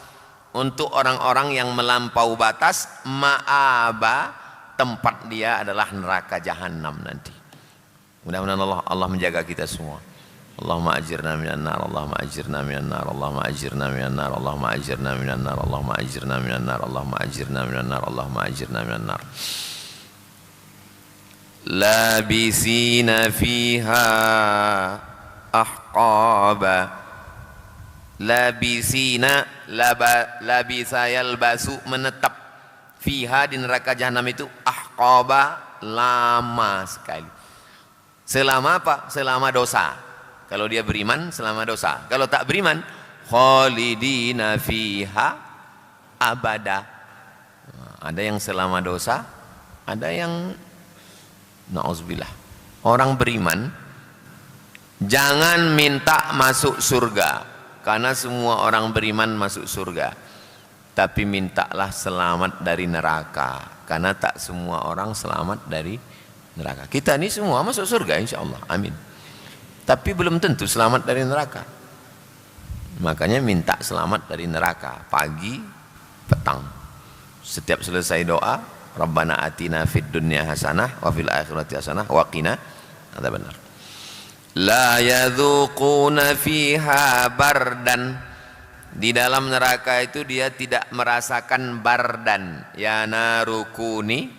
Untuk orang-orang yang melampau batas, ma'aba, tempat dia adalah neraka jahanam nanti. Mudah-mudahan Allah menjaga kita semua. Allahumma ajirna minan nar, Allahumma ajirna minan nar, Allahumma ajirna minan nar, Allahumma ajirna minan nar, Allahumma ajirna minan nar, Allahumma ajirna minan nar, Allahumma ajirna minan nar. Labisina fiha ahqaba. Labisina, labisa yalbasu, menetap. Fiha, di neraka jahanam itu, ahqaba, lama sekali. Selama apa? Selama dosa. Kalau dia beriman selama dosa. Kalau tak beriman, khalidina fiha abada. Ada yang selama dosa, ada yang na'udzubillah. Orang beriman jangan minta masuk surga, karena semua orang beriman masuk surga. Tapi mintalah selamat dari neraka, karena tak semua orang selamat dari neraka. Kita ini semua masuk surga insyaallah. Amin. Tapi belum tentu selamat dari neraka. Makanya minta selamat dari neraka pagi, petang. Setiap selesai doa, Rabbana atina fid dunya hasanah wa fil akhirati hasanah wa qina adzabannar. La yadzuquna fiha bardan. Di dalam neraka itu dia tidak merasakan bardan. Ya narukuni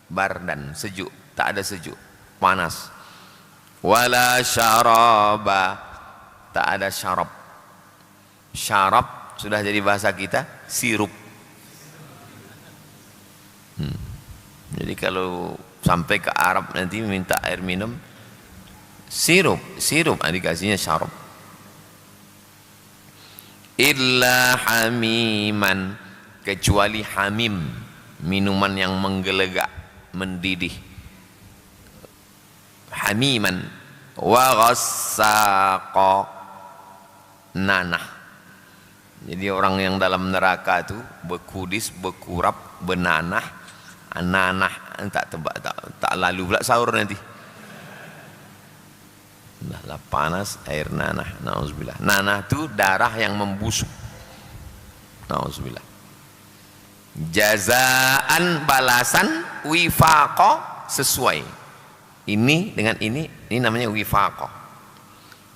bardan, sejuk, tak ada sejuk, panas. Wala syaraba, tak ada syarab. Syarab sudah jadi bahasa kita, sirup. Jadi kalau sampai ke Arab nanti minta air minum, sirup, dikasihnya syarab. Illa hamiman, kecuali hamim, minuman yang menggelegak, mendidih. Hamiman wa ghassaqa, nanah. Jadi orang yang dalam neraka itu bekudis, bekurap, benanah, nanah, tak tebak, tak lalu pula sahur nanti. Lah panas air nanah, nauzubillah. Nanah itu darah yang membusuk, nauzubillah. Jazaan balasan, wifaqo sesuai. Ini dengan ini namanya wifaqo.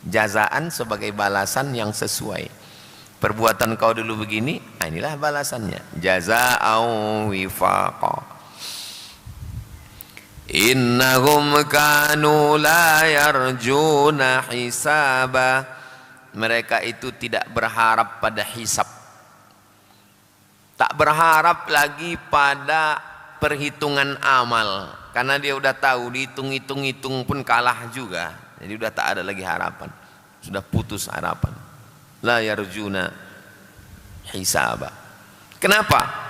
Jazaan sebagai balasan yang sesuai. Perbuatan kau dulu begini, inilah balasannya. Jaza'au wifaqo. Innahum kanu la yarjuna hisaba. Mereka itu tidak berharap pada hisab, tak berharap lagi pada perhitungan amal, karena dia udah tahu dihitung-hitung pun kalah juga. Jadi udah tak ada lagi harapan, sudah putus harapan. La yarjuna hisaba. Kenapa?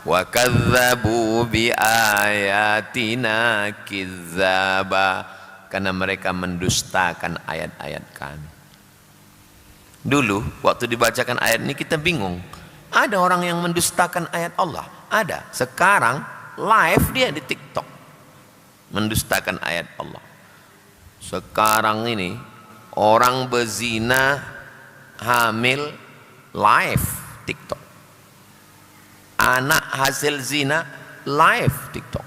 Wa kadzabu bi ayatina kidzaba, karena mereka mendustakan ayat-ayat kami. Dulu waktu dibacakan ayat ini kita bingung, ada orang yang mendustakan ayat Allah, ada. Sekarang live dia di TikTok mendustakan ayat Allah. Sekarang ini orang berzina hamil live TikTok, anak hasil zina live TikTok,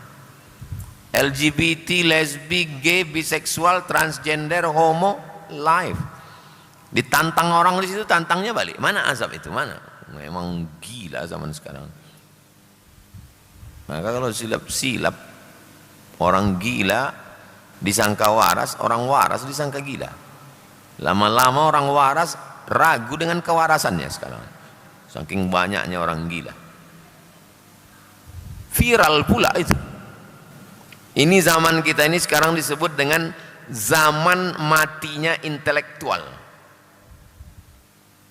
LGBT, lesbi, gay, biseksual, transgender, homo live. Ditantang orang di situ, tantangnya balik. Mana azab itu? Mana? Memang gila zaman sekarang. Maka kalau silap-silap, orang gila disangka waras, orang waras disangka gila. Lama-lama orang waras ragu dengan kewarasannya sekarang, saking banyaknya orang gila. Viral pula itu. Ini zaman kita ini sekarang disebut dengan zaman matinya intelektual.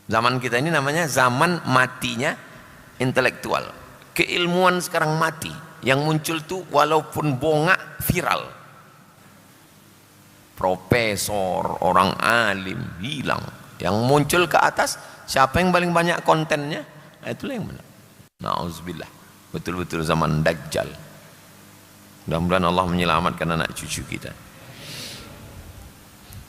Zaman kita ini namanya zaman matinya intelektual. Keilmuan sekarang mati. Yang muncul tuh walaupun bongak viral. Profesor, orang alim hilang. Yang muncul ke atas, siapa yang paling banyak kontennya? Nah, itulah yang benar. Nauzubillah. Betul-betul zaman Dajjal. Mudah-mudahan Allah menyelamatkan anak cucu kita.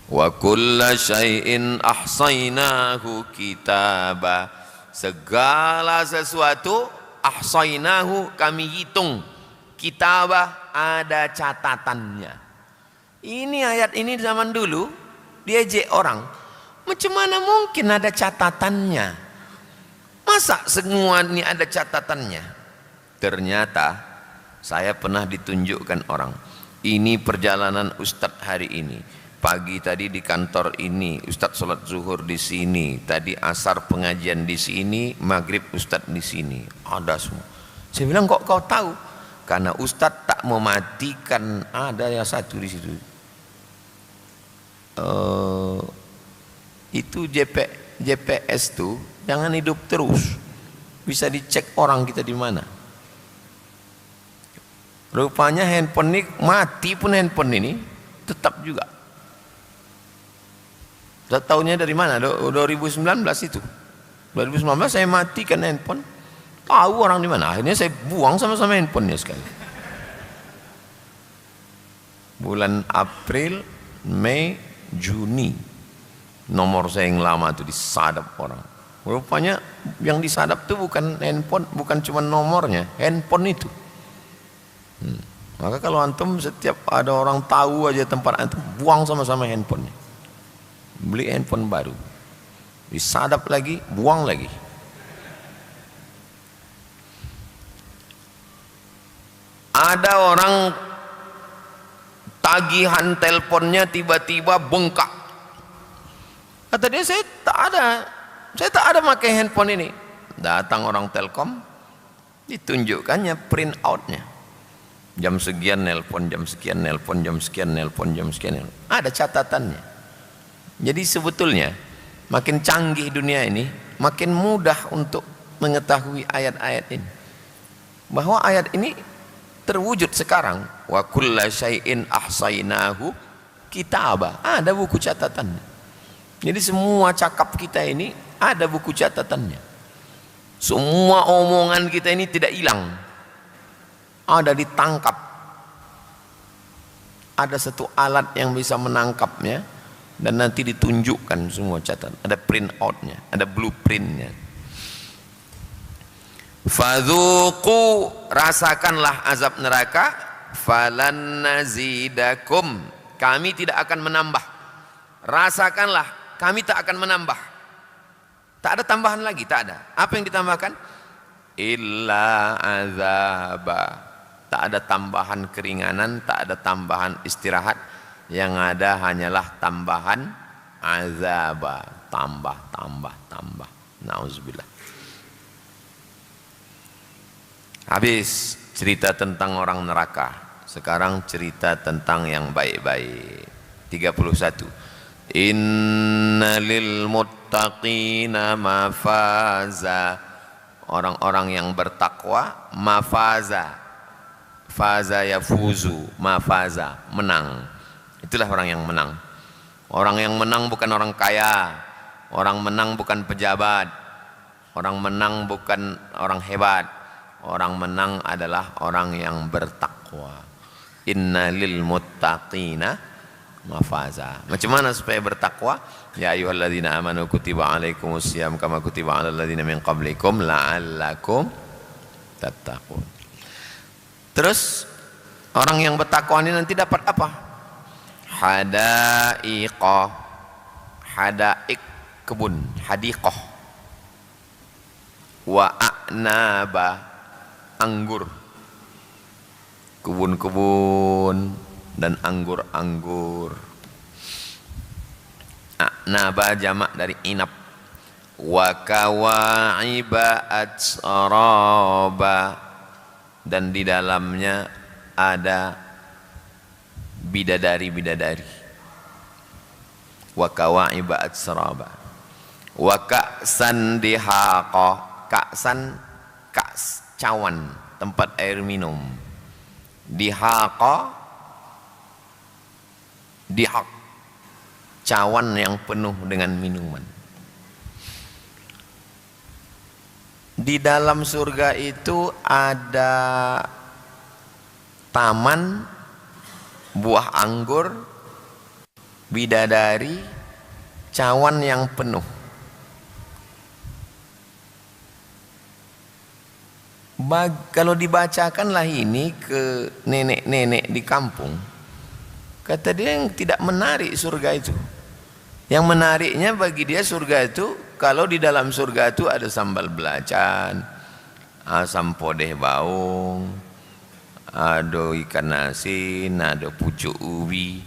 Wa kulla syai'in ahsainahu kitaba. Segala sesuatu ahsainahu kami hitung. Kitabah ada catatannya. Ini ayat ini zaman dulu diejek orang. Macam mana mungkin ada catatannya? Masa semua ini ada catatannya? Ternyata saya pernah ditunjukkan orang. Ini perjalanan Ustadz hari ini. Pagi tadi di kantor ini, Ustadz sholat zuhur di sini. Tadi asar pengajian di sini, maghrib Ustadz di sini. Ada semua. Saya bilang kok kau tahu? Karena Ustadz tak mematikan. Ada yang satu di situ. Itu GPS tuh jangan hidup terus. Bisa dicek orang kita di mana. Rupanya handphone ini mati pun handphone ini tetap juga. Saya tahunya dari mana? 2019 itu. 2019 saya matikan handphone. Tahu orang di mana. Akhirnya saya buang sama-sama handphonenya sekali. Bulan April, Mei, Juni. Nomor saya yang lama itu disadap orang. Rupanya yang disadap itu bukan handphone, bukan cuma nomornya, handphone itu. Maka kalau antum setiap ada orang tahu aja tempat antum, buang sama-sama handphonenya. Beli handphone baru, disadap lagi, buang lagi. Ada orang tagihan teleponnya tiba-tiba bengkak. Kata dia, saya tak ada pakai handphone ini. Datang orang Telkom, ditunjukkannya print outnya. Jam sekian nelpon, jam sekian nelpon, jam sekian nelpon, jam sekian nelpon. Ada catatannya. Jadi sebetulnya makin canggih dunia ini, makin mudah untuk mengetahui ayat-ayat ini. Bahwa ayat ini terwujud sekarang. Wa kulla syai'in ahsainahu kitabah. Ada buku catatannya. Jadi semua cakap kita ini ada buku catatannya. Semua omongan kita ini tidak hilang. ada ditangkap. Ada satu alat yang bisa menangkapnya dan nanti ditunjukkan semua catatan. Ada print outnya, ada blueprintnya. Fadzuqu, rasakanlah azab neraka, falan nazidakum, kami tidak akan menambah. Rasakanlah, kami tak akan menambah. Tak ada tambahan lagi, tak ada. Apa yang ditambahkan? Illa azaba. Tak ada tambahan keringanan, tak ada tambahan istirahat. Yang ada hanyalah tambahan azaba. Tambah. Nauzubillah. Habis cerita tentang orang neraka. Sekarang cerita tentang yang baik-baik. 31. Innalil muttaqina mafaza. Orang-orang yang bertakwa, mafaza. Faza yafuzu, mafaza, menang. Itulah orang yang menang. Orang yang menang bukan orang kaya. Orang menang bukan pejabat. Orang menang bukan orang hebat. Orang menang adalah orang yang bertakwa. Innalil muttaqina mafaza. Macam mana supaya bertakwa? Ya ayyuhalladzina amanu kutiba alaikumusiyam kama kutiba alal ladzina min qablikum la'allakum tattaqun. Terus orang yang bertakwa ini nanti dapat apa? Hadaiqah, hadaik kebun, hadiqah. Wa a'naba, anggur, kebun-kebun dan anggur-anggur. A'naba jamak dari inab. Wa kawa'iba atsaraba, dan di dalamnya ada bidadari-bidadari. Wa kawa'iba atsaraba. Wa ka'san dihaqa, ka'san, ka's, cawan, tempat air minum. Dihaqa, dihaq, cawan yang penuh dengan minuman. Di dalam surga itu ada taman, buah anggur, bidadari, cawan yang penuh. Kalau dibacakanlah ini ke nenek-nenek di kampung, kata dia yang tidak menarik surga itu. Yang menariknya bagi dia surga itu, kalau di dalam surga itu ada sambal belacan, asam podeh baung, ada ikan asin, ada pucuk ubi.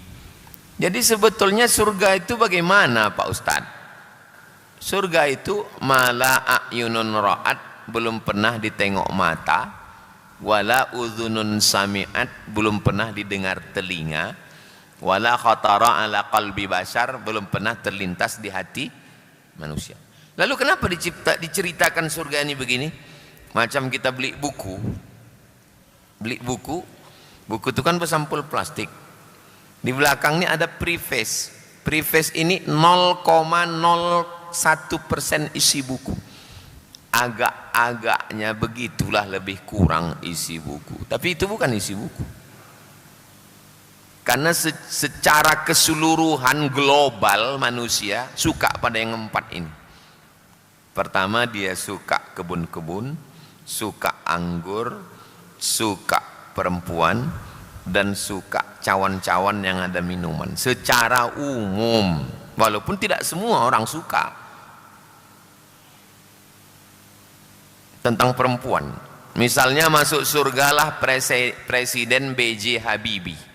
Jadi sebetulnya surga itu bagaimana Pak Ustadz? Surga itu mala a'yunun ra'at, belum pernah ditengok mata, wala udhunun sami'at, belum pernah didengar telinga, wala khatara ala qalbi bashar, belum pernah terlintas di hati manusia. Lalu kenapa diceritakan surga ini begini? Macam kita beli buku. Buku itu kan bersampul plastik. Di belakangnya ada preface. Preface ini 0,01% isi buku. Agak-agaknya begitulah lebih kurang isi buku. Tapi itu bukan isi buku. Karena secara keseluruhan global manusia suka pada yang 4 ini. Pertama, dia suka kebun-kebun, suka anggur, suka perempuan, dan suka cawan-cawan yang ada minuman. Secara umum, walaupun tidak semua orang suka. Tentang perempuan, misalnya masuk surgalah Presiden B.J. Habibie.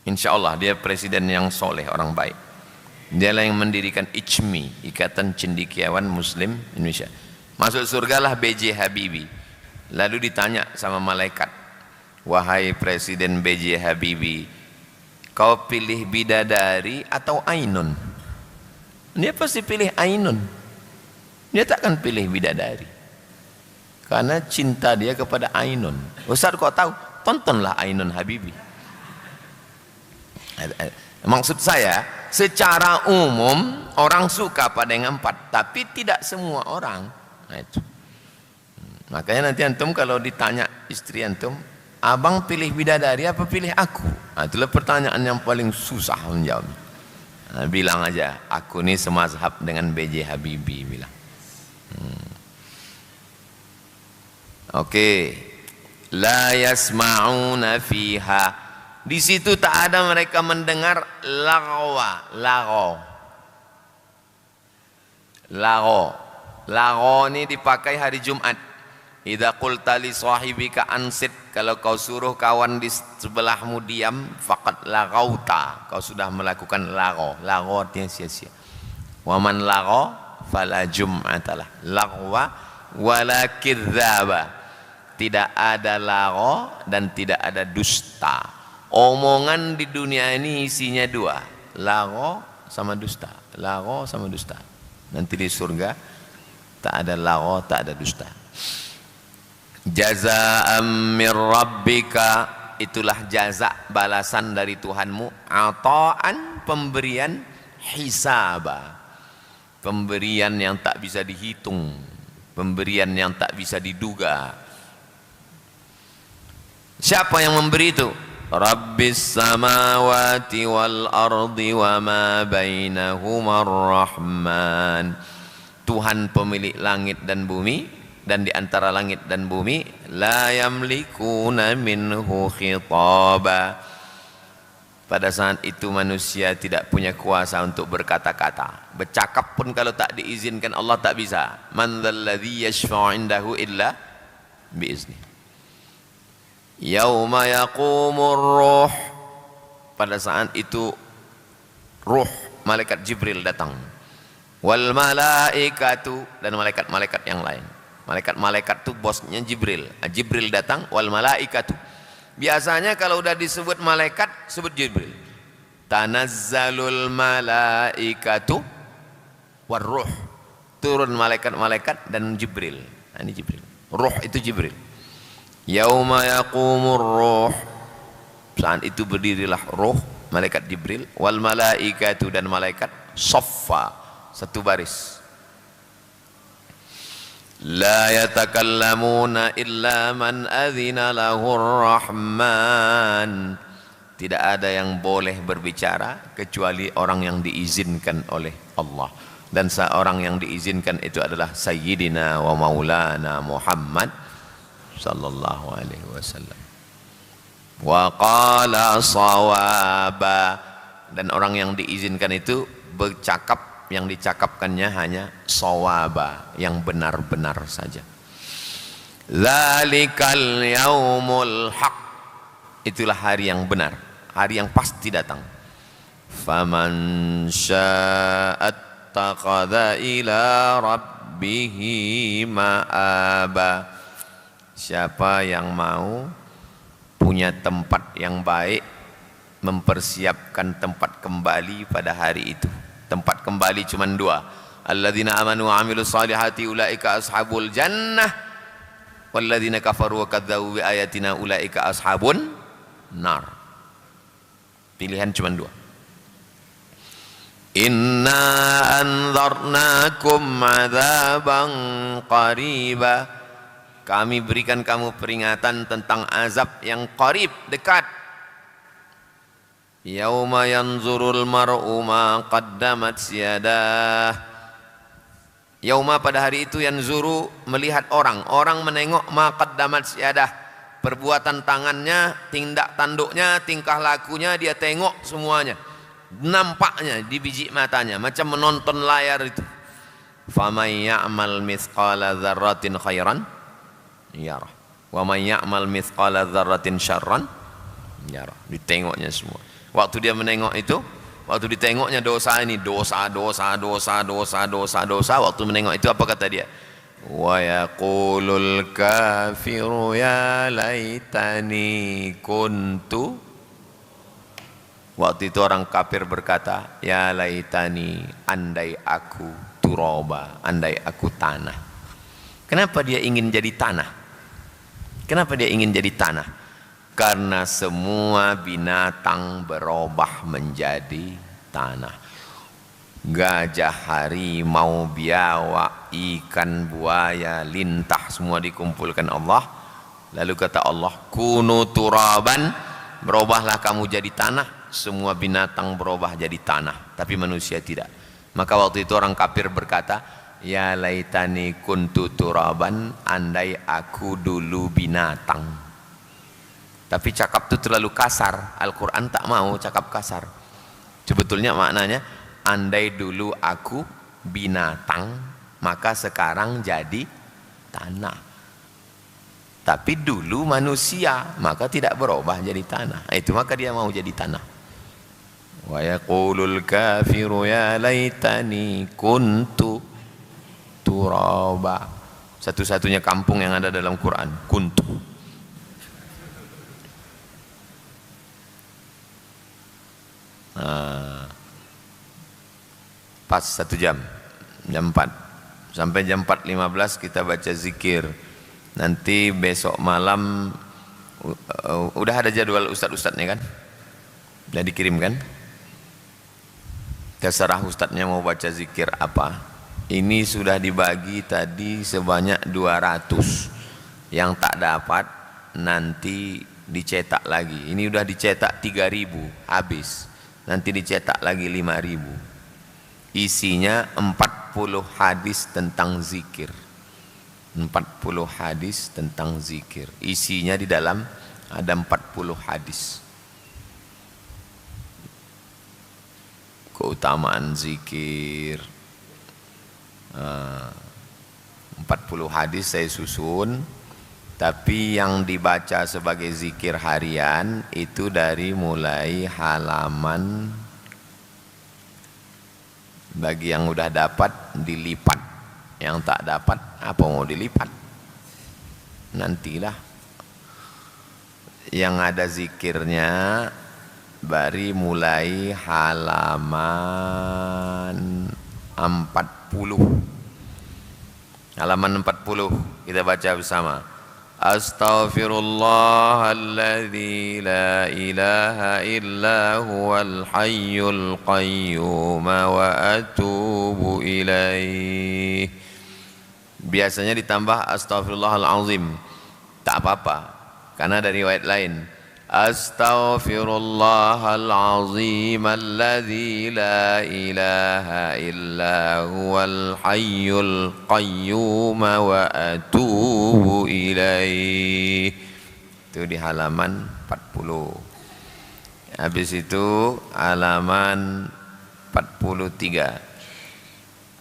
Insya Allah dia presiden yang soleh, orang baik. Dialah yang mendirikan ICMI, Ikatan Cendekiawan Muslim Indonesia. Masuk surgalah B.J. Habibie. Lalu ditanya sama malaikat, wahai Presiden B.J. Habibie, kau pilih bidadari atau ainun? Dia pasti pilih ainun. Dia takkan pilih bidadari, karena cinta dia kepada ainun. Ustaz kok tahu? Tontonlah Ainun Habibie. Maksud saya, secara umum orang suka pada yang 4, tapi tidak semua orang. Nah, itu. Makanya nanti antum kalau ditanya istri antum, abang pilih bidadari apa pilih aku? Nah, itulah pertanyaan yang paling susah menjawab. Nah, bilang aja, aku ini semazhab dengan B.J. Habibie, bilang. Oke. La yasma'una fiha. Di situ tak ada mereka mendengar lagwa, lago ini dipakai hari Jumat. Idza qulta li sahibika ansit, kalau kau suruh kawan di sebelahmu diam, faqad lagauta, kau sudah melakukan lago artinya sia-sia. Wa man lago fala jum'atalah. Lagwa wala kidzaba, tidak ada lago dan tidak ada dusta. Omongan di dunia ini isinya dua, lago sama dusta, lago sama dusta. Nanti di surga tak ada lago, tak ada dusta. Jazaa'an mir rabbika, itulah jaza, balasan dari Tuhanmu. Ata'an, pemberian. Hisaba, pemberian yang tak bisa dihitung, pemberian yang tak bisa diduga. Siapa yang memberi itu? Rabbis samawati wal ardi wa ma bainahuma ar-Rahman, Tuhan pemilik langit dan bumi, dan di antara langit dan bumi. La yamlikuna minhu khitaba, pada saat itu manusia tidak punya kuasa untuk berkata-kata. Bercakap pun kalau tak diizinkan Allah tak bisa. Man dzalladzi yashfa'u 'indahu illa biizni. Yauma yaqumur ruh, pada saat itu ruh, malaikat Jibril datang. Wal malaikatu, dan malaikat-malaikat yang lain. Malaikat-malaikat itu bosnya Jibril. Jibril datang, wal malaikatu. Biasanya kalau udah disebut malaikat, sebut Jibril. Tanazzalul malaikatu warruh, turun malaikat-malaikat dan Jibril. Nah, ini Jibril. Ruh itu Jibril. Yauma yaqumur ruh, saat itu berdirilah ruh, malaikat Jibril, wal malaikatu, dan malaikat saffa, satu baris. La yatakallamuna illa man adzina lahur rahman, tidak ada yang boleh berbicara kecuali orang yang diizinkan oleh Allah, dan seorang yang diizinkan itu adalah Sayyidina wa Maulana Muhammad sallallahu alaihi wasallam. Wa qala sawaba, dan orang yang diizinkan itu bercakap, yang dicakapkannya hanya sawaba, yang benar-benar saja. Dzalikal yaumul haq, itulah hari yang benar, hari yang pasti datang. Faman sya'at taqadha ila rabbihi ma'aba, siapa yang mau punya tempat yang baik, mempersiapkan tempat kembali pada hari itu. Tempat kembali cuma dua. Alladzina amanu wa amilus salihati ulaika ashabul jannah, walladzina kafaru wa kadzdzabu bi ayatina ulaika ashabun nar. Pilihan cuma dua. Inna anzarnakum adzaban qariba, kami berikan kamu peringatan tentang azab yang qarib, dekat. Yauma yanzurul mar'u ma qaddamat yadah, yauma, pada hari itu, yanzuru, melihat orang menengok, ma qaddamat yadah, perbuatan tangannya, tindak tanduknya, tingkah lakunya, dia tengok semuanya, nampaknya di biji matanya, macam menonton layar itu. Faman ya'mal mithqala dzarratin khairan yarah, wa man ya'mal mithqala dzarratin syarran yarah, ditengoknya semua. Waktu dia menengok itu, waktu ditengoknya dosa ini, dosa, waktu menengok itu apa kata dia? Wa yaqulul kafiru ya laitani kuntu, waktu itu orang kafir berkata, ya laitani, andai aku turaba, andai aku tanah. Kenapa dia ingin jadi tanah? Kenapa dia ingin jadi tanah? Karena semua binatang berubah menjadi tanah. gajah, harimau, biawak, ikan, buaya, lintah, semua dikumpulkan Allah. Lalu kata Allah, kunu turaban, berubahlah kamu jadi tanah. Semua binatang berubah jadi tanah, tapi manusia tidak. Maka waktu itu orang kafir berkata, ya laitani kuntu turaban, andai aku dulu binatang. Tapi cakap itu terlalu kasar. Al-Quran tak mau cakap kasar. Sebetulnya maknanya, andai dulu aku binatang, maka sekarang jadi tanah. Tapi dulu manusia, maka tidak berubah jadi tanah. Itu maka dia mau jadi tanah. Wa yaqulul kafiru ya laitani kuntu turaba. Satu-satunya kampung yang ada dalam Quran, kuntu. Pas 1 jam 4 sampai jam 4.15 kita baca zikir. Nanti besok malam udah ada jadwal ustadz-ustadznya kan, udah dikirim kan, terserah ustadznya mau baca zikir apa. Ini sudah dibagi tadi sebanyak 200. Yang tak dapat nanti dicetak lagi. Ini udah dicetak 3.000 habis, nanti dicetak lagi 5.000. Isinya 40 hadis tentang zikir. 40 hadis tentang zikir. Isinya di dalam ada 40 hadis. Keutamaan zikir. 40 hadis saya susun. Tapi yang dibaca sebagai zikir harian itu dari mulai halaman, bagi yang udah dapat dilipat, yang tak dapat apa mau dilipat, nantilah. Yang ada zikirnya dari mulai halaman 40. Halaman 40 kita baca bersama. Astaghfirullahalladzi la ilaha illa huwal hayyul qayyum wa atubu ilaih. Biasanya ditambah astaghfirullahalazim, tak apa-apa karena dari riwayat lain, astaghfirullahalazim alladzi la ilaha illa huwal hayyul qayyum wa atubu ilaih. Itu di halaman 40. Habis itu halaman 43.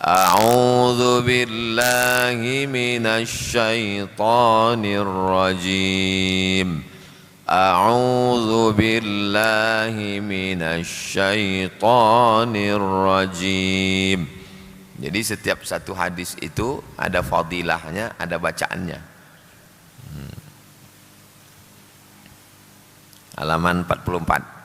A'udzu billahi minasy syaithanir rajim. A'udzu billahi minasy syaithanir rajim. Jadi setiap satu hadis itu ada fadilahnya, ada bacaannya. Halaman 44.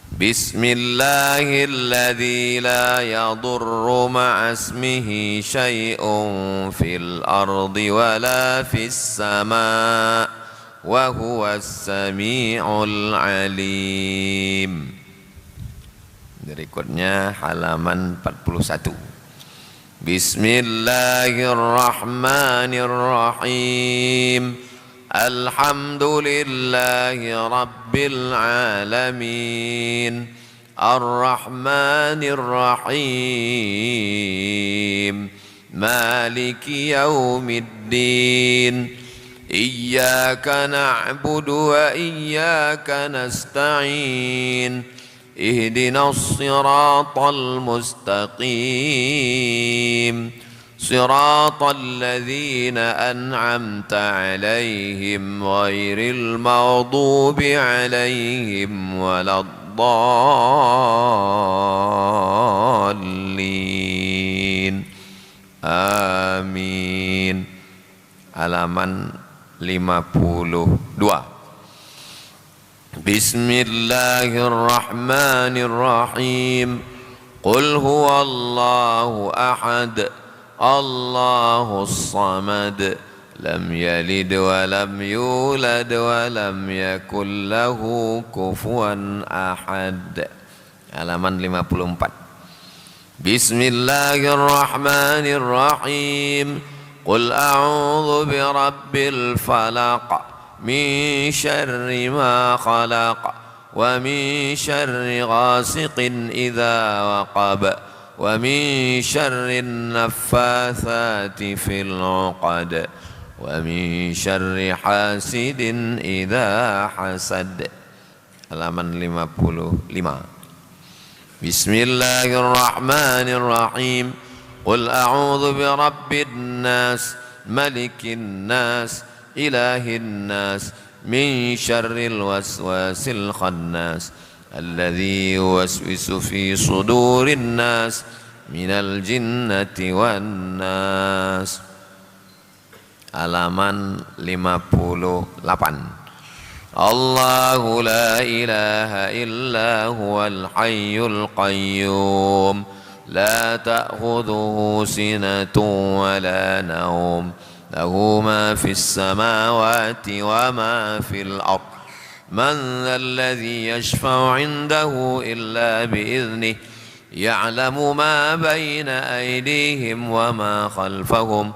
Bismillahilladzi la yadurru ma'asmihi syai'un fil ardi wala fis sama' wa huwas sami'ul alim. Berikutnya halaman 41. Bismillahirrahmanirrahim. Alhamdulillahi rabbil alamin. Ar-Rahmanir Rahim. Maliki yaumiddin. Iyyaka na'budu wa iyyaka nasta'in. Ihdinas siratal mustaqim. Siratal ladzina an'amta 'alaihim ghairil maghdubi 'alaihim waladdallin. Amin. Halaman 52. Bismillahirrahmanirrahim. Qul huwallahu ahad. Allahus samad. Lam yalid wa lam yulad wa lam yakul lahu kufuwan ahad. Halaman 54. Bismillahirrahmanirrahim. Qul a'udzu birabbil falaq min syarri ma khalaq wa min syarri ghasiqin idza waqab wa min syarri naffatsati fil 'uqad wa min syarri hasidin idza hasad. Halaman 55. Bismillahirrahmanirrahim. Qul a'udzu birabbin nas malikin nas ilahin nas min syarril waswasil khannas alladzi yuwaswisu fi sudurin nas minal jinnati wan nas. Halaman 58. Allahu la ilaha illa huwal hayyul qayyum la ta'khudhuhu sinatun wa la nawm lahu ma fis samawati wa ma fil ard man dhal ladzi yashfa'u 'indahu illa bi idhnihi ya'lamu ma bayna aydihim wa ma khalfahum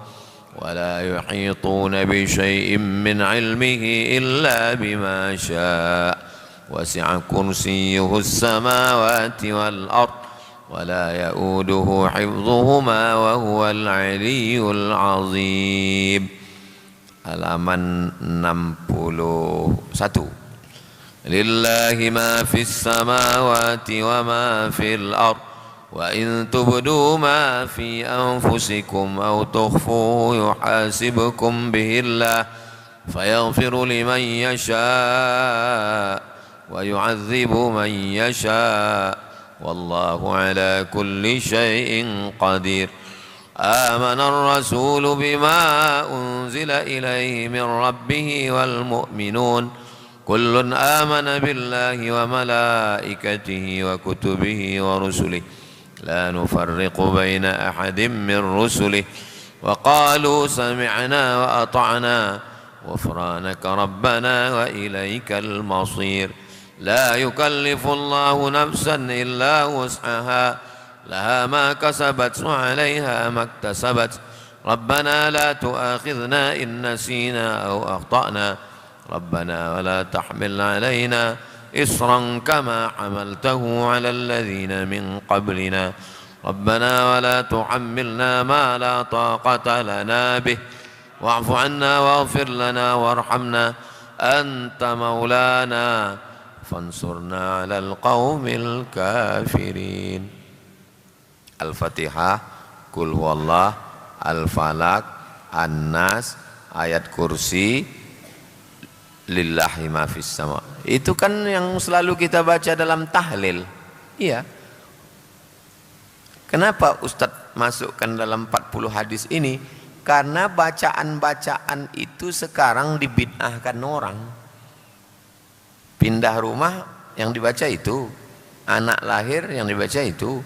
ولا يحيطون بشيء من علمه إلا بما شاء وسع كرسيه السماوات والأرض ولا يؤوده حفظهما وهو العلي العظيم. Halaman 61. Lillahi ma fis samawati wa ma fil ard wa in tubdu ma fi anfusikum aw tukhfuhu yuhasibkum bihi Allah fayaghfiru liman yasha wa yu'adzibu man yasha wallahu ala kulli syai'in qadir. Amana ar-rasulu bima unzila ilayhi min rabbih wal mu'minun kullun amana billahi wa malaikatihi wa kutubihi wa rusulihi لا نفرق بين أحد من رسله وقالوا سمعنا وأطعنا غفرانك ربنا وإليك المصير. لا يكلف الله نفسا إلا وسعها لها ما كسبت وعليها ما اكتسبت ربنا لا تؤاخذنا إن نسينا أو أخطأنا ربنا ولا تحمل علينا إصرا كما حملته على الذين من قبلنا ربنا ولا تحملنا ما لا طاقة لنا به واعف عنا واغفر لنا وارحمنا أنت مولانا فانصرنا على القوم الكافرين. Al-Fatihah, Qul huwallah, Al-Falaq, An-Nas, ayat kursi, lillahi ma fis sama. Itu kan yang selalu kita baca dalam tahlil. Iya. Kenapa Ustadz masukkan dalam 40 hadis ini? Karena bacaan-bacaan itu sekarang dibid'ahkan orang. Pindah rumah yang dibaca itu, anak lahir yang dibaca itu,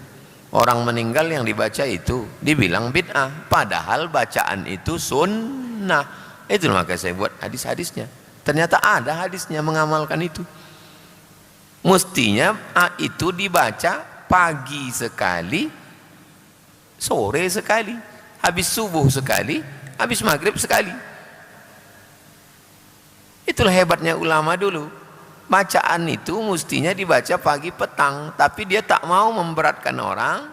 orang meninggal yang dibaca itu, dibilang bid'ah. Padahal bacaan itu sunnah. Itu maka saya buat hadis-hadisnya. Ternyata ada hadisnya mengamalkan itu. Mestinya itu dibaca pagi sekali, sore sekali, habis subuh sekali, habis maghrib sekali. Itulah hebatnya ulama dulu. Bacaan itu mestinya dibaca pagi petang, tapi dia tak mau memberatkan orang,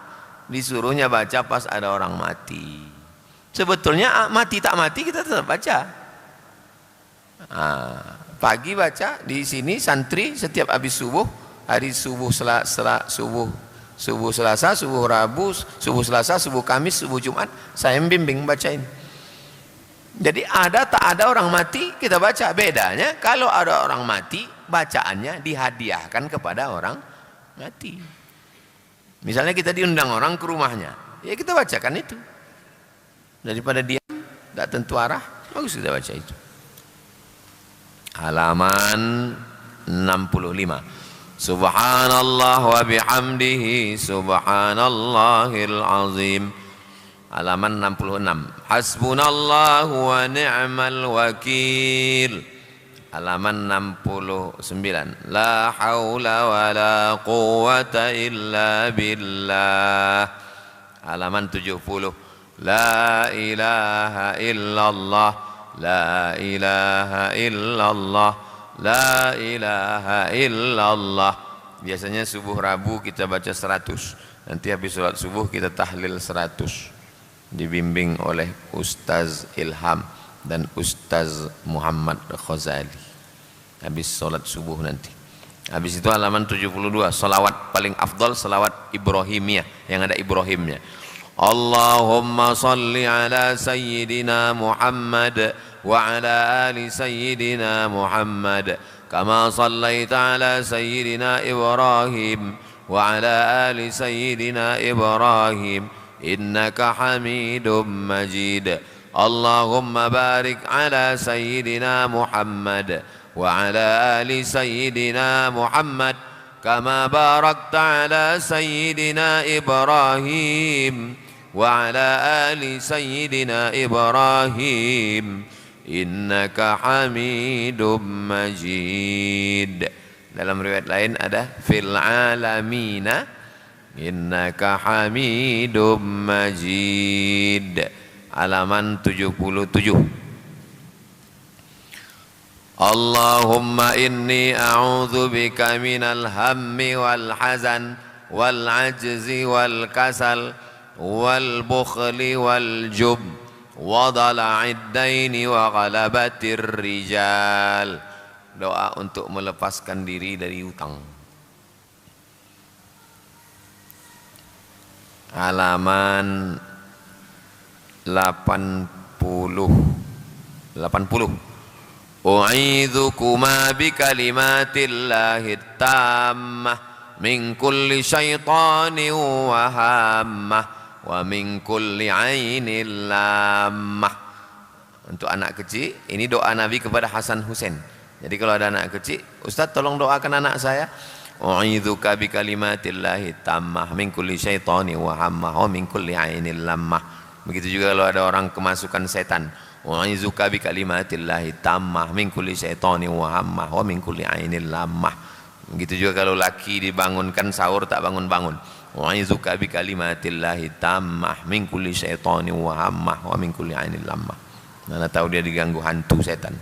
disuruhnya baca pas ada orang mati. Sebetulnya mati tak mati kita tetap baca. Pagi baca di sini santri setiap habis subuh, hari subuh subuh Selasa, subuh Rabu, subuh Selasa, subuh Kamis, subuh Jumat, saya membimbing bacain. Jadi ada tak ada orang mati kita baca. Bedanya kalau ada orang mati bacaannya dihadiahkan kepada orang mati. Misalnya kita diundang orang ke rumahnya, ya kita bacakan itu. Daripada diam, tak tentu arah, bagus kita baca itu. Halaman 65. Subhanallah wa bihamdihi subhanallahil azim. Halaman 66. Hasbunallahu wa ni'mal wakil. Halaman 69. La haula wa la quwwata illa billah. halaman 70. La ilaha illallah, la ilaha illallah, la ilaha illallah. Biasanya subuh Rabu kita baca 100. Nanti habis sholat subuh kita tahlil 100. Dibimbing oleh Ustaz Ilham dan Ustaz Muhammad Khazali. Habis sholat subuh nanti. Habis itu halaman 72, salawat paling afdal salawat Ibrahimiyah yang ada Ibrahimnya. Allahumma salli ala sayyidina Muhammad wa ala ali sayyidina Muhammad kama sallaita ala sayyidina Ibrahim wa ala ali sayyidina Ibrahim innaka Hamidum Majid. Allahumma barik ala sayyidina Muhammad wa ala ali sayyidina Muhammad kama barakta ala sayyidina Ibrahim wa ala ali sayyidina Ibrahim innaka Hamidum Majid. Dalam riwayat lain ada fil alamina innaka Hamidum Majid. Halaman 77. Allahumma inni a'udzu bika minal hammi wal hazan wal ajzi wal kasal wal bukhli wal jub wa dala'id daini wa ghalabatir rijal. Doa untuk melepaskan diri dari hutang. Halaman 80. U'idzukuma bikalimatillahi tammah min kulli syaitanin wa hammah wa min kulli ainin lammah. Untuk anak kecil, ini doa Nabi kepada Hasan Husain. Jadi kalau ada anak kecil, Ustaz tolong doakan anak saya. U'idzuka bikalimatillahi tammah min kulli syaitanin wa hammah wa min kulli ainin lammah. Begitu juga kalau ada orang kemasukan setan. U'idzuka bikalimatillahi tammah min kulli syaitanin wa hammah wa min kulli ainin lammah. Begitu juga kalau laki dibangunkan sahur tak bangun-bangun. U'idzuka bikalimatillahi tammah min kulli syaitanin wa hammah wa min kulli ainin lammah. Mana tahu dia diganggu hantu setan.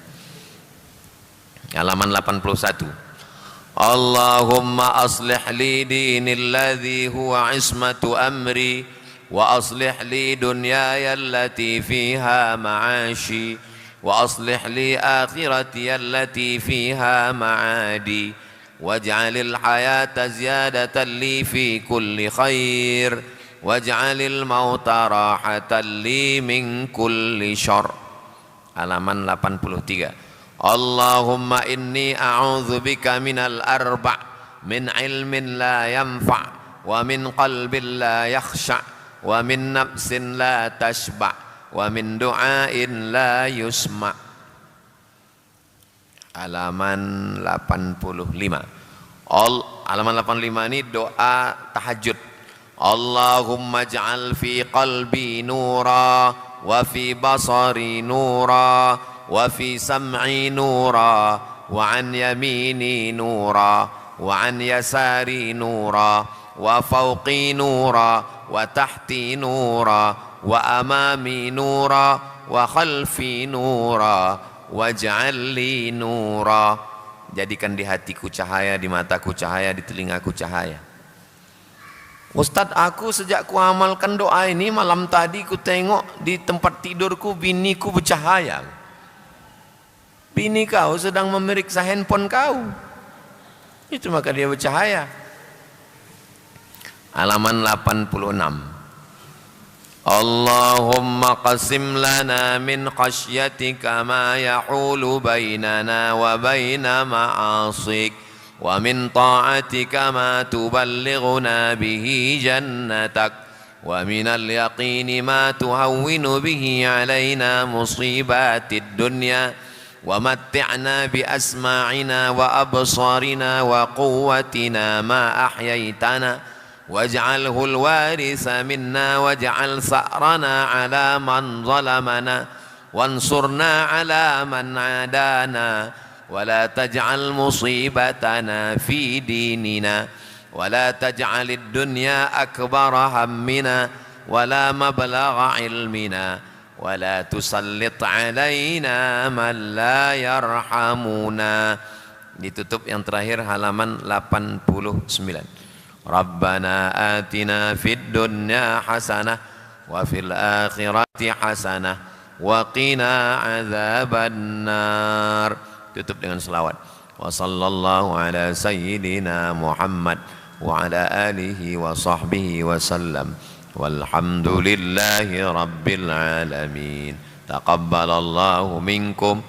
Halaman 81. Allahumma aslih li dinil ladzi huwa ismatu amri wa aslih li dunyaya allati fiha ma'ashi wa aslih li akhirati allati fiha ma'adi waj'alil hayata ziyadatan li fi kulli khair waj'alil mauta rahatan li min kulli syarr. Halaman 83. Allahumma inni a'udzu bika minal arba' min ilmin la yanfa' wa min qalbin la yakhsha' wa min nafsin la tashba' wa min du'ain la yusma'. Halaman 85. Halaman 85 ini doa tahajud. Allahumma ja'al fi qalbi nura wa fi basari nura wa fi sam'i nura wa an yamini nura wa an yasari nura wa fawqi nura wa tahti nura wa amami nura wa khalfi nura waj'al li nura. Jadikan di hatiku cahaya, di mataku cahaya, di telingaku cahaya. Ustadz, aku sejak ku amalkan doa ini, malam tadi ku tengok di tempat tidurku biniku bercahaya. Bini kau sedang memeriksa handphone kau, itu maka dia bercahaya. Halaman 86. Allahumma qasim lana min khasyatika ma yahulu bainana wa baina ma'asik wa min ta'atika ma tuballighuna bihi jannatak wa min al-yaqini ma tuhawwinu bihi alaina musibatid dunya wa matti'na bi asma'ina wa absarina wa quwwatina ma ahyaitana waj'alhu al-waritha minna waj'al sa'rana 'ala man zalamana wansurna 'ala man 'adana wa la taj'al musibatana fi dinina wa la taj'alid dunya akbara hammina ولا مبلغ علمنا ولا تسلط علينا من لا يرحمنا. Ditutup yang terakhir halaman 89. Rabbana atina fid dunya hasanah wa fil akhirati hasanah wa qina adzaban nar. Tutup dengan selawat. Wa sallallahu ala sayyidina Muhammad wa ala alihi wa sahbihi wa sallam. Walhamdulillahi rabbil alamin. Taqabbalallahu minkum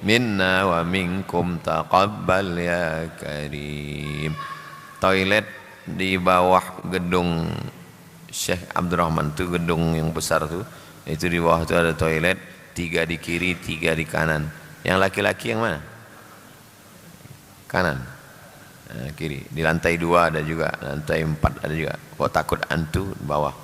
minna wa minkum taqabbal ya karim. Toilet di bawah gedung Syekh Abdurrahman itu, gedung yang besar tuh, itu di bawah itu ada toilet, 3 di kiri 3 di kanan. Yang laki-laki yang mana? Kanan. Nah, kiri. Di lantai 2 ada juga, lantai 4 ada juga. Kok takut hantu, bawah.